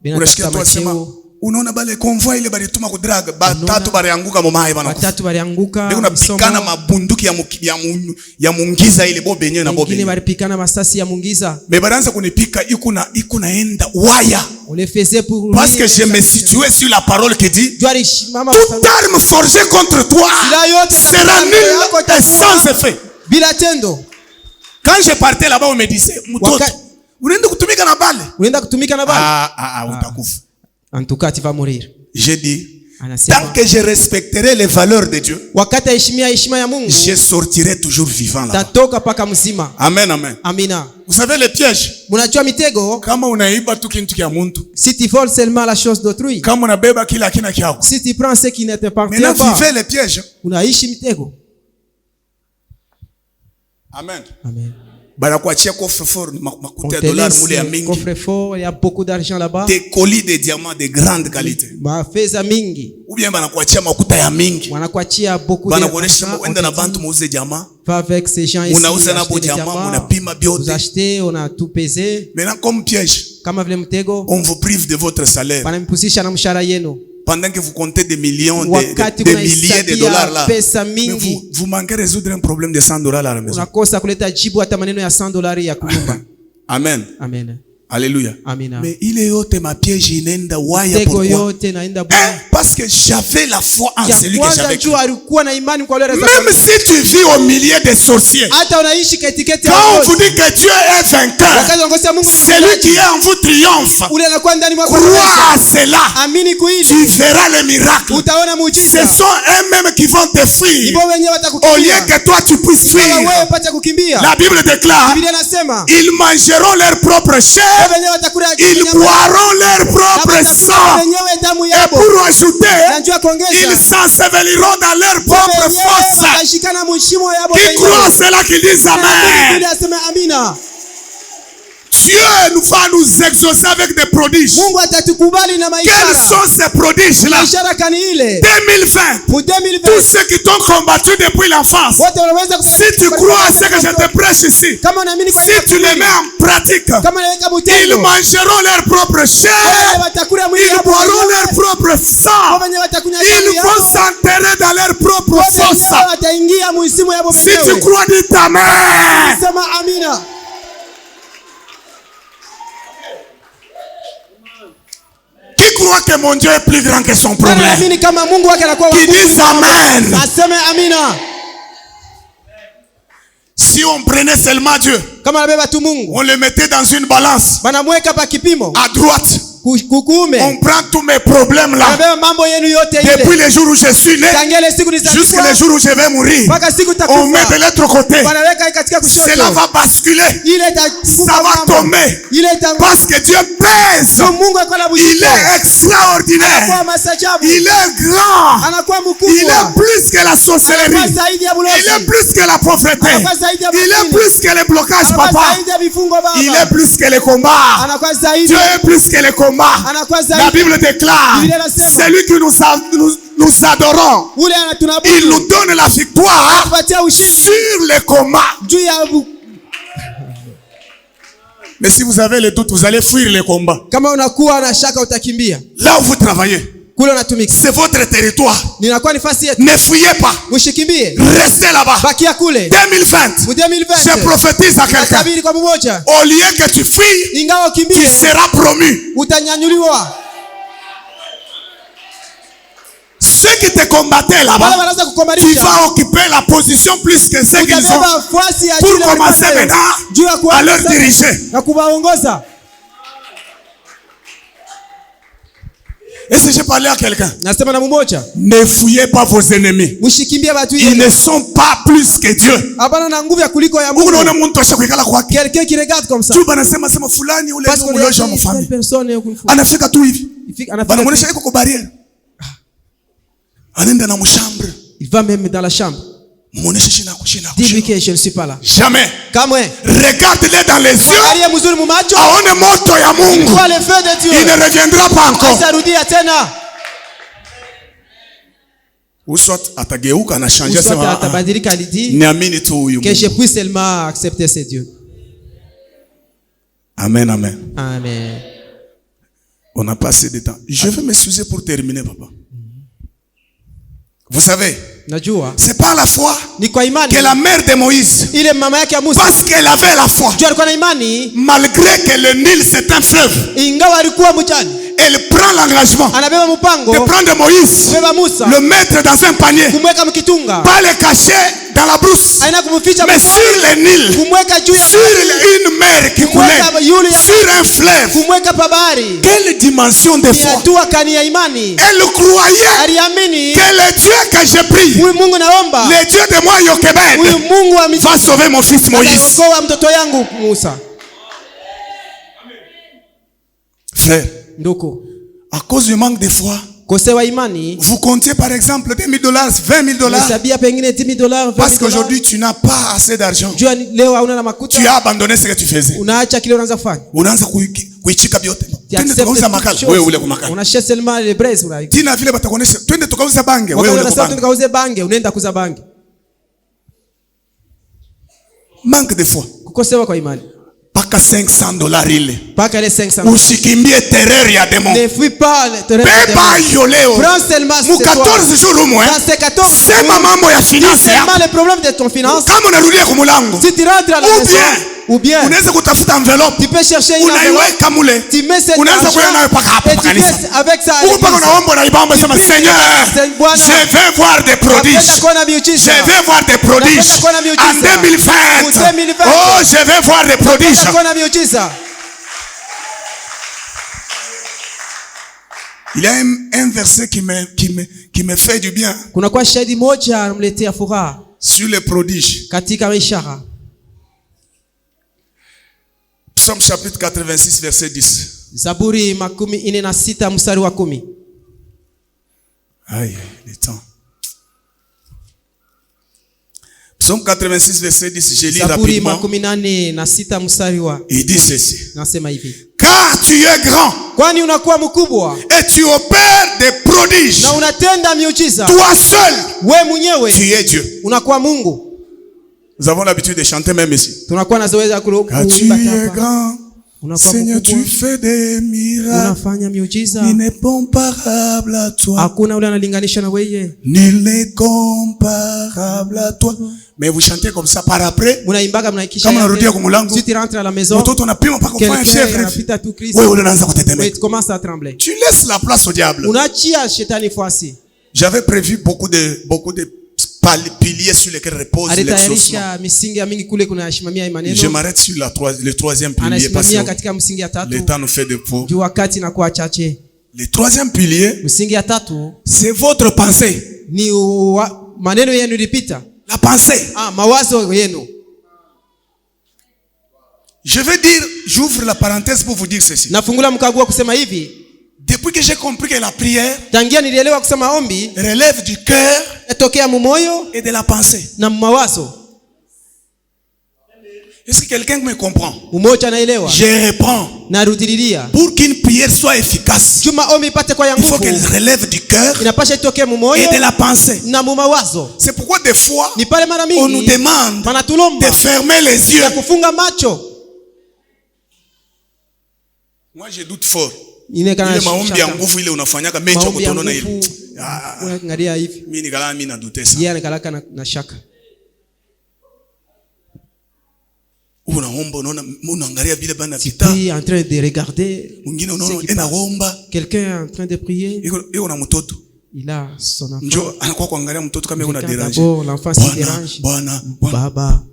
Unasikia tu asema unaona bale convoi ile balituma ku drag batatu balianguka mu mai bana. Batatu balianguka. Ndio unapikana mabunduki ya mungiza ile bo benye na bo benye. Wengine balipikana masasi ya mungiza. Mais balanza kunipika iko naenda waya. On les faisait pour parce que je me situais sur la parole qui dit toute arme forgée contre toi sera nulle et sans effet. Bila tendo. Quand je partais là-bas, on me disait, unaenda kutumika na bale. Utakufa. En tout cas, tu vas mourir. J'ai dit, tant que je respecterai les valeurs de Dieu, je sortirai toujours vivant là. Amen, amen. Amina. Vous savez les pièges? Si tu voles seulement la chose d'autrui, si tu prends ce qui ne te appartient pas, maintenant vivez les pièges. Amen. Amen. On te laisse coffre-fort, il y a beaucoup d'argent là-bas. Des colis de diamants de grande qualité. Ou bien beaucoup d'argent. Va avec ces gens ici. Vous achetez, on a tout pesé. Maintenant comme piège, on vous prive de votre salaire. Pendant que vous comptez des millions, des milliers de dollars là, mais vous manquez de résoudre un problème de $100 à la maison. Amen. Amen. Alléluia. Amina. Mais il est haute ma piège inenda waya pourquoi? Parce que j'avais la foi en celui que j'avais cru. Même si tu vis au milieu des sorciers, quand on vous dit que Dieu est vainqueur, celui qui est en vous triomphe, crois à cela, tu verras le miracle. Ce sont eux-mêmes qui vont te fuir au lieu que toi tu puisses fuir. La Bible déclare, ils mangeront leur propre chair, ils boiront leur propre sang, et pour ajouter, ils s'enseveliront dans leur propre fosse. Qui croient cela qui disent Amen. Dieu nous va nous exaucer avec des prodiges. Quels sont ces prodiges-là? 2020. Tous ceux qui t'ont combattu depuis l'enfance. Si tu crois à ce que je te prêche ici, si tu les mets en pratique, ils mangeront leur propre chair, ils boiront leur propre sang, ils vont s'enterrer dans leur propre fosse. Si tu crois, dis Amen. Qui croit que mon Dieu est plus grand que son problème? Qui dit Amen. Si on prenait seulement Dieu, on le mettait dans une balance à droite, on prend tous mes problèmes là, depuis le jour où je suis né jusqu'à le jour où je vais mourir, on met de l'autre côté, cela va basculer, ça va tomber, parce que Dieu pèse. Il est extraordinaire, il est grand, il est plus que la sorcellerie, il est plus que la prophétie, il est plus que les blocages, papa, il est plus que les combats. Dieu est plus que les combats. La Bible déclare, celui que nous adorons, il nous donne la victoire sur les combats. Mais si vous avez le doute, vous allez fuir les combats. Là où vous travaillez, c'est votre territoire. Ne fuyez pas. Restez là-bas. 2020, je prophétise à quelqu'un. Au lieu que tu fuis, tu seras promu. Ceux qui te combattaient là-bas, tu vas occuper la position plus que ceux qu'ils ont pour commencer maintenant à leur diriger. Et si j'ai parlé à quelqu'un, ne fouillez pas vos ennemis. Ils ne sont pas plus que Dieu. Quelqu'un qui regarde comme ça. Parce qu'on est une personne. Il va même dans la chambre. Dis-lui que je ne suis pas là. Jamais. Regarde-les dans les yeux. Il ne reviendra pas encore. Ou soit atageuka na changer que je puisse seulement accepter ce Dieu. Amen, amen. Amen. On n'a pas assez de temps. Je vais m'excuser pour terminer, papa. Vous savez, c'est par la foi que la mère de Moïse, parce qu'elle avait la foi, malgré que le Nil c'est un fleuve, elle prend l'engagement de prendre Moïse, le mettre dans un panier, pas le cacher dans la brousse, mais sur le Nil, sur une mer qui coulait, sur un fleuve. Quelle dimension de foi! Elle croyait que le Dieu que j'ai pris, le Dieu de moi Yokebed, va sauver mon fils Moïse. Frère, à cause du manque de foi, vous comptiez par exemple $10,000, $20,000. Parce qu'aujourd'hui tu n'as pas assez d'argent. Tu as abandonné ce que tu faisais. On achète seulement les braises. Manque de foi. Paka $500 ile. Paka les 500. Usikimbie terreur ya démon. Ne fuis pas le terreur ya démon. Beba yoleo. Prends seulement ce 14 jours au moins. Dans ces 14 jours. Sema mambo ya finance. Seulement les problèmes de ton finance. Kama unarudia kumulango. Si tu rentres à la maison. Ou bien, unaweza kutafuta envelope. Tu peux chercher une envelope. Tu mets cette unaweza kuenda nayo paka hapo kanisa. Avec ça. Uko unaomba na ibamba sema Seigneur, je vais voir des prodiges. Je vais voir des prodiges. En 2020. Oh, je vais voir des prodiges. Il y a un verset qui me fait du bien. Kuna kwa shahidi moja anamletea furaha. Sur les prodiges. Katika ishara. Psaume chapitre 86 verset 10. Zaburi 46 mstari wa 10. Aïe, le temps. Psaume 86 verset 10, je lis rapidement. Il dit ceci. Car tu es grand. Et tu opères des prodiges. Toi seul. Tu es Dieu. Nous avons l'habitude de chanter même ici. Car tu es grand. Seigneur, tu fais des miracles. Il n'est comparable à toi. Nul n'est comparable à toi. Mais vous chantez comme ça par après. Comme on a redit à Kumulango. Si tu rentres à la maison, commence à trembler. Tu laisses la place au diable. J'avais prévu beaucoup de piliers sur lesquels repose l'exaucement. Je m'arrête sur le troisième pilier parce que le temps nous fait défaut. Le troisième pilier, c'est votre pensée. La pensée. Je veux dire, j'ouvre la parenthèse pour vous dire ceci. Depuis que j'ai compris que la prière relève du cœur et de la pensée. Est-ce que quelqu'un me comprend? Je reprends. Pour qu'une prière soit efficace, il faut qu'elle relève du cœur et de la pensée. C'est pourquoi des fois, on nous demande de fermer les yeux. Moi, je doute fort. Maombi ya nguvu ile unafanyaka mecha kutonona ile. Mimi nikala mimi nadute sana. Unaomba unaona unaangalia vile bana vita. Tu es en train de regarder. Mwingine unaona enaomba. Quelqu'un est en train de prier. Iko na mtoto. Il a son enfant. Njo anakuwa kuangalia mtoto kama una déranger. D'abord l'enfant se dérange. Bwana. Baba.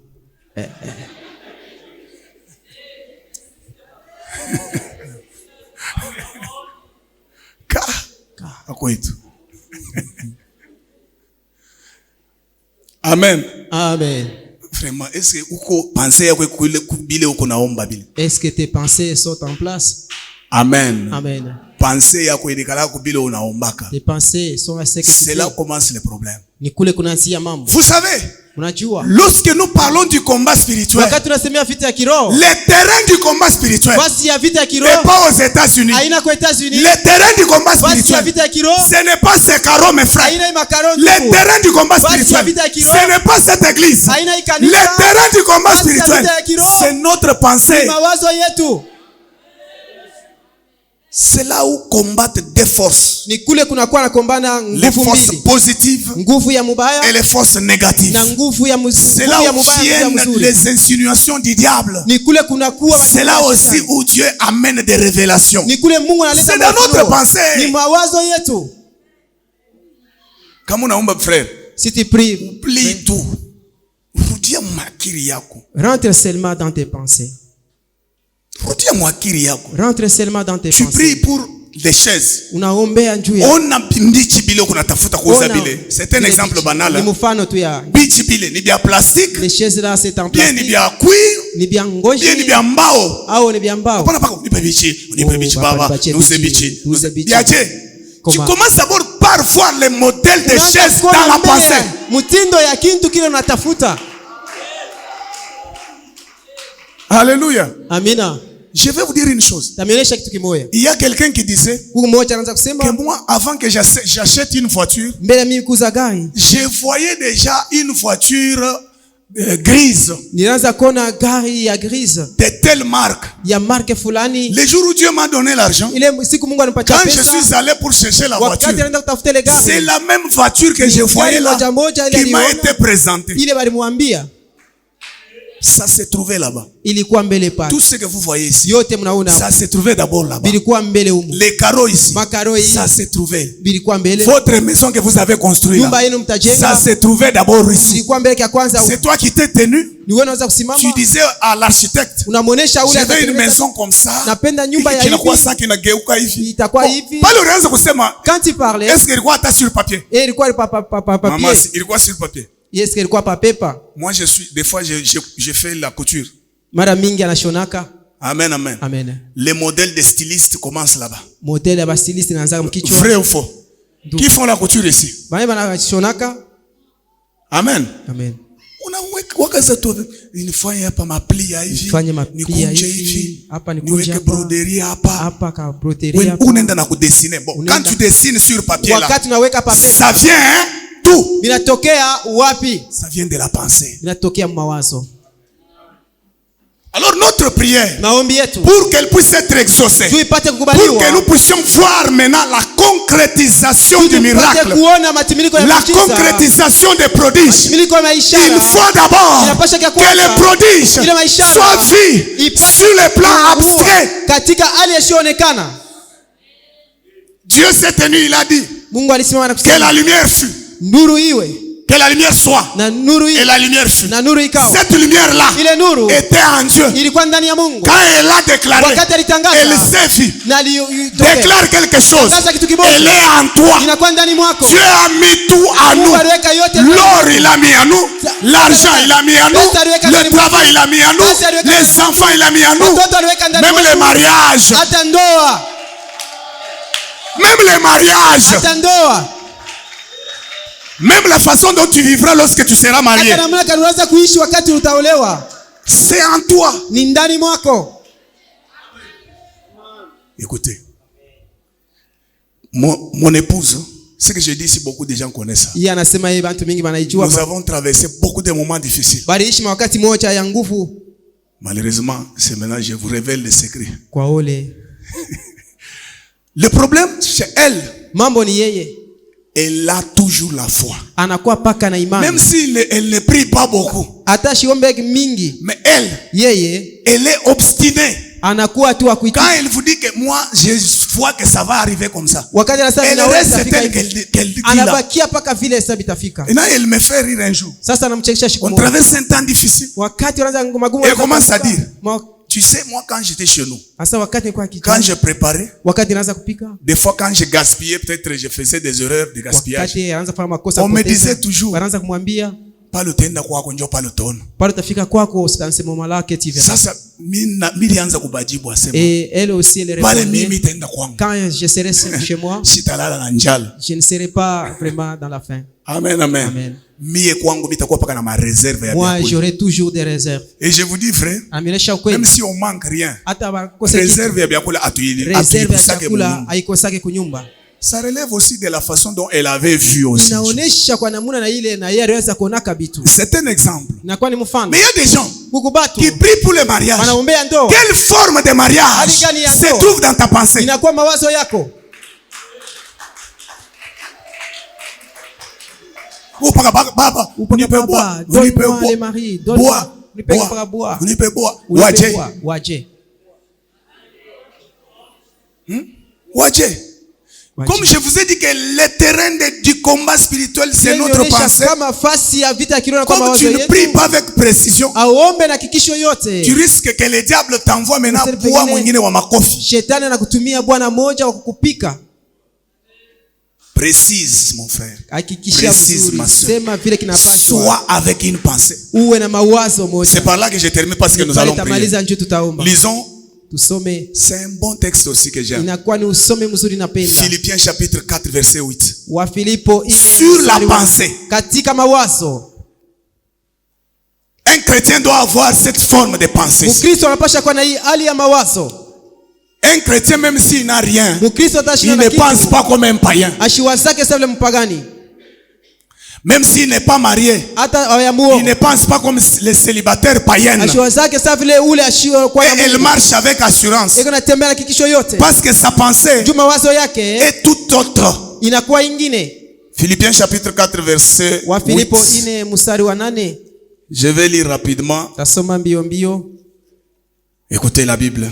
Amen. Amen. Vraiment, est-ce que uko pensée yako kubile uko naomba bile? Est-ce que tes pensées sont en place? Amen. Amen. Pensée yako ilikala kubile unaombaka. Tes pensées sont à sécurité. C'est là où commence le problème. Ni kule kunaanzia mambo. Vous savez, lorsque nous parlons du combat spirituel, le terrain du combat spirituel n'est pas aux États-Unis. Le terrain du combat spirituel, ce n'est pas ces carreaux, mes frères. Le terrain du combat spirituel, ce n'est pas cette église. Le terrain du combat spirituel, c'est notre pensée. C'est là où combattent des forces. Les forces positives et les forces négatives. C'est là où viennent les insinuations du diable. C'est là aussi où Dieu amène des révélations. C'est dans notre pensée. Comme on a un frère, si tu pries, oublie tout. Rentre seulement dans tes pensées. Rentre seulement dans tes pensées. Tu pries pour les chaises. C'est un exemple banal. Les chaises là, c'est en plastique. Tu commences d'abord par voir les modèles de chaises dans la pensée. Alléluia. Amina. Je vais vous dire une chose. Il y a quelqu'un qui disait que moi, avant que j'achète une voiture, je voyais déjà une voiture grise. De telle marque. Le jour où Dieu m'a donné l'argent, quand je suis allé pour chercher la voiture, c'est la même voiture que je voyais là qui m'a été présentée. Ça s'est trouvé là-bas. Tout ce que vous voyez ici, ça s'est trouvé d'abord là-bas. Les carreaux ici, ça s'est trouvé. Votre maison que vous avez construite là, ça s'est trouvé d'abord ici. C'est toi qui t'es tenu. Tu disais à l'architecte, je veux une maison comme ça. Quand il parlait, est-ce qu'il croit sur papier? Maman, il croit sur papier. Moi, des fois, je fais la couture. Amen, amen. Amen. Les modèles de stylistes commencent là-bas. Vrai ou faux? Qui font la couture ici? Amen. Amen. Une fois, il y a pas ma pli hivi. Niweke broderie hapa. Unaenda na kudessiner. Bon, quand tu dessines sur papier là, ça vient tout. Ça vient de la pensée. Alors notre prière, pour qu'elle puisse être exaucée, pour que nous puissions voir maintenant la concrétisation du miracle, la concrétisation des prodiges, il faut d'abord que les prodiges soient vus sur le plan abstrait. Dieu s'est tenu, il a dit que la lumière fut. Que la lumière soit. Et la lumière fut. Cette lumière-là était en Dieu. Quand elle a déclaré, elle s'est vue. Déclare quelque chose. Elle est en toi. Dieu a mis tout à nous. L'or, il a mis à nous. L'argent, il a mis à nous. Le travail, il a mis à nous. Les enfants, il a mis à nous. Même les mariages. Même les mariages. Même la façon dont tu vivras lorsque tu seras marié. C'est en toi. Écoutez. Mon épouse, ce que je dis ici, beaucoup de gens connaissent ça. Nous avons traversé beaucoup de moments difficiles. Malheureusement, c'est maintenant que je vous révèle le secret. Le problème, c'est elle. Elle a toujours la foi. Même si elle ne prie pas beaucoup. Mais elle est obstinée. Quand elle vous dit que moi, je vois que ça va arriver comme ça. Elle reste telle qu'elle dit là. Et là, elle me fait rire un jour. On traverse un temps difficile. Elle commence à dire, tu sais, moi, quand j'étais chez nous, quand je préparais, des fois, quand je gaspillais, peut-être je faisais des erreurs de gaspillage. On me disait toujours, pas le temps quoi qu'on pas le ton. Ça, et elle aussi, elle répondait, quand je serai chez moi, je ne serai pas vraiment dans la faim. Amen, amen. Amen. Moi, j'aurai toujours des réserves. Et je vous dis, frère, même si on manque rien, réserve ça relève aussi de la façon dont elle avait vu aussi. C'est un exemple. Mais il y a des gens qui prient pour le mariage. Quelle forme de mariage se trouve dans ta pensée? Comme je vous ai dit que le terrain du combat spirituel, c'est notre pensée. Comme tu ne pries pas avec précision, tu risques que le diable t'envoie maintenant pour mwingine wa makofi. Précise, mon frère. Précise, ma soeur. Sois avec une pensée. C'est par là que je termine parce que nous allons prier. Lisons. C'est un bon texte aussi que j'aime. Philippiens chapitre 4 verset 8. Sur la pensée. Un chrétien doit avoir cette forme de pensée. Un chrétien, même s'il n'a rien, il ne pense pas comme un païen. Même s'il n'est pas marié, il ne pense pas comme les célibataires païens. Et il marche avec assurance. Parce que sa pensée est tout autre. Philippiens chapitre 4 verset 8. Je vais lire rapidement. Écoutez la Bible.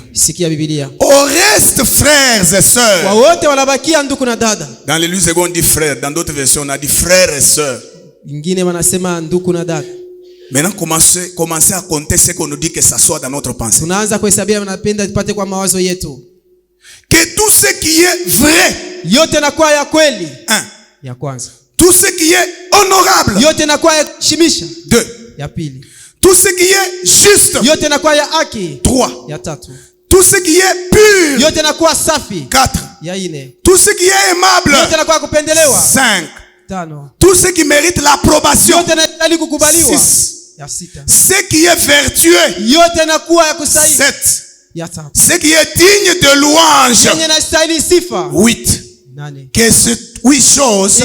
Au reste, frères et sœurs. Dans les livres secondes, on dit frères. Dans d'autres versions, on a dit frères et sœurs. Maintenant, commencez à compter ce qu'on nous dit que ça soit dans notre pensée. Que tout ce qui est vrai. Tout ce qui est honorable. 2. Tout ce qui est juste. 3. Tout ce qui est pur. 4. Tout ce qui est aimable. 5. Tout ce qui mérite l'approbation. 6. Ce qui est vertueux. 7. Ce qui est digne de louange. 8. Que ces 8 choses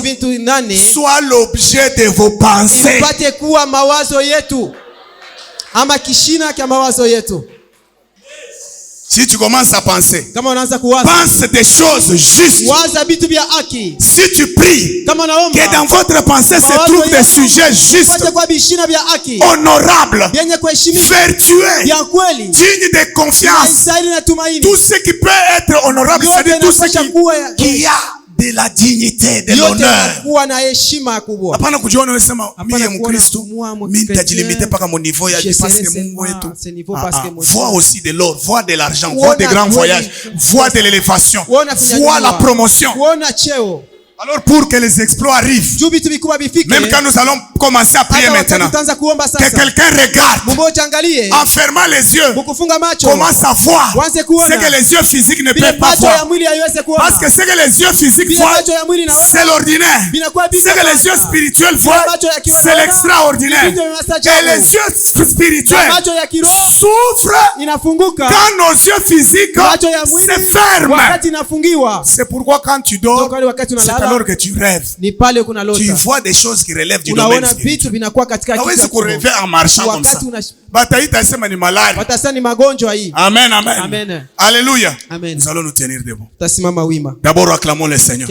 soient l'objet de vos pensées. Si tu commences à penser, pense des choses justes. Si tu pries, que dans votre pensée se trouvent des sujets justes, honorables, vertueux, dignes de confiance. Tout ce qui peut être honorable, c'est-à-dire tout ce qui a de la dignité, de l'honneur. Hapana kujiona wewe sema mimi Mkristo, mimi nitajilimite paka mon niveau ya parce que Mungu wetu. Vois aussi de l'or, vois de l'argent, vois des grands voyages, vois de l'élévation, vois la promotion. Alors pour que les exploits arrivent, même quand nous allons commencer à prier maintenant, que quelqu'un regarde, en fermant les yeux, commence à voir ce que les yeux physiques ne peuvent pas voir. Parce que ce que les yeux physiques voient, c'est l'ordinaire. Ce que les yeux spirituels voient, c'est l'extraordinaire. Et les yeux spirituels s'ouvrent quand nos yeux physiques se ferment. C'est pourquoi quand tu dors, c'est alors que tu rêves. Tu vois des choses qui relèvent du domaine spirituel. Hawezi kurêver en marchant comme ça. Bataita sema ni malari. Amen, amen. Alléluia. Nous allons nous tenir debout. D'abord acclamons le Seigneur.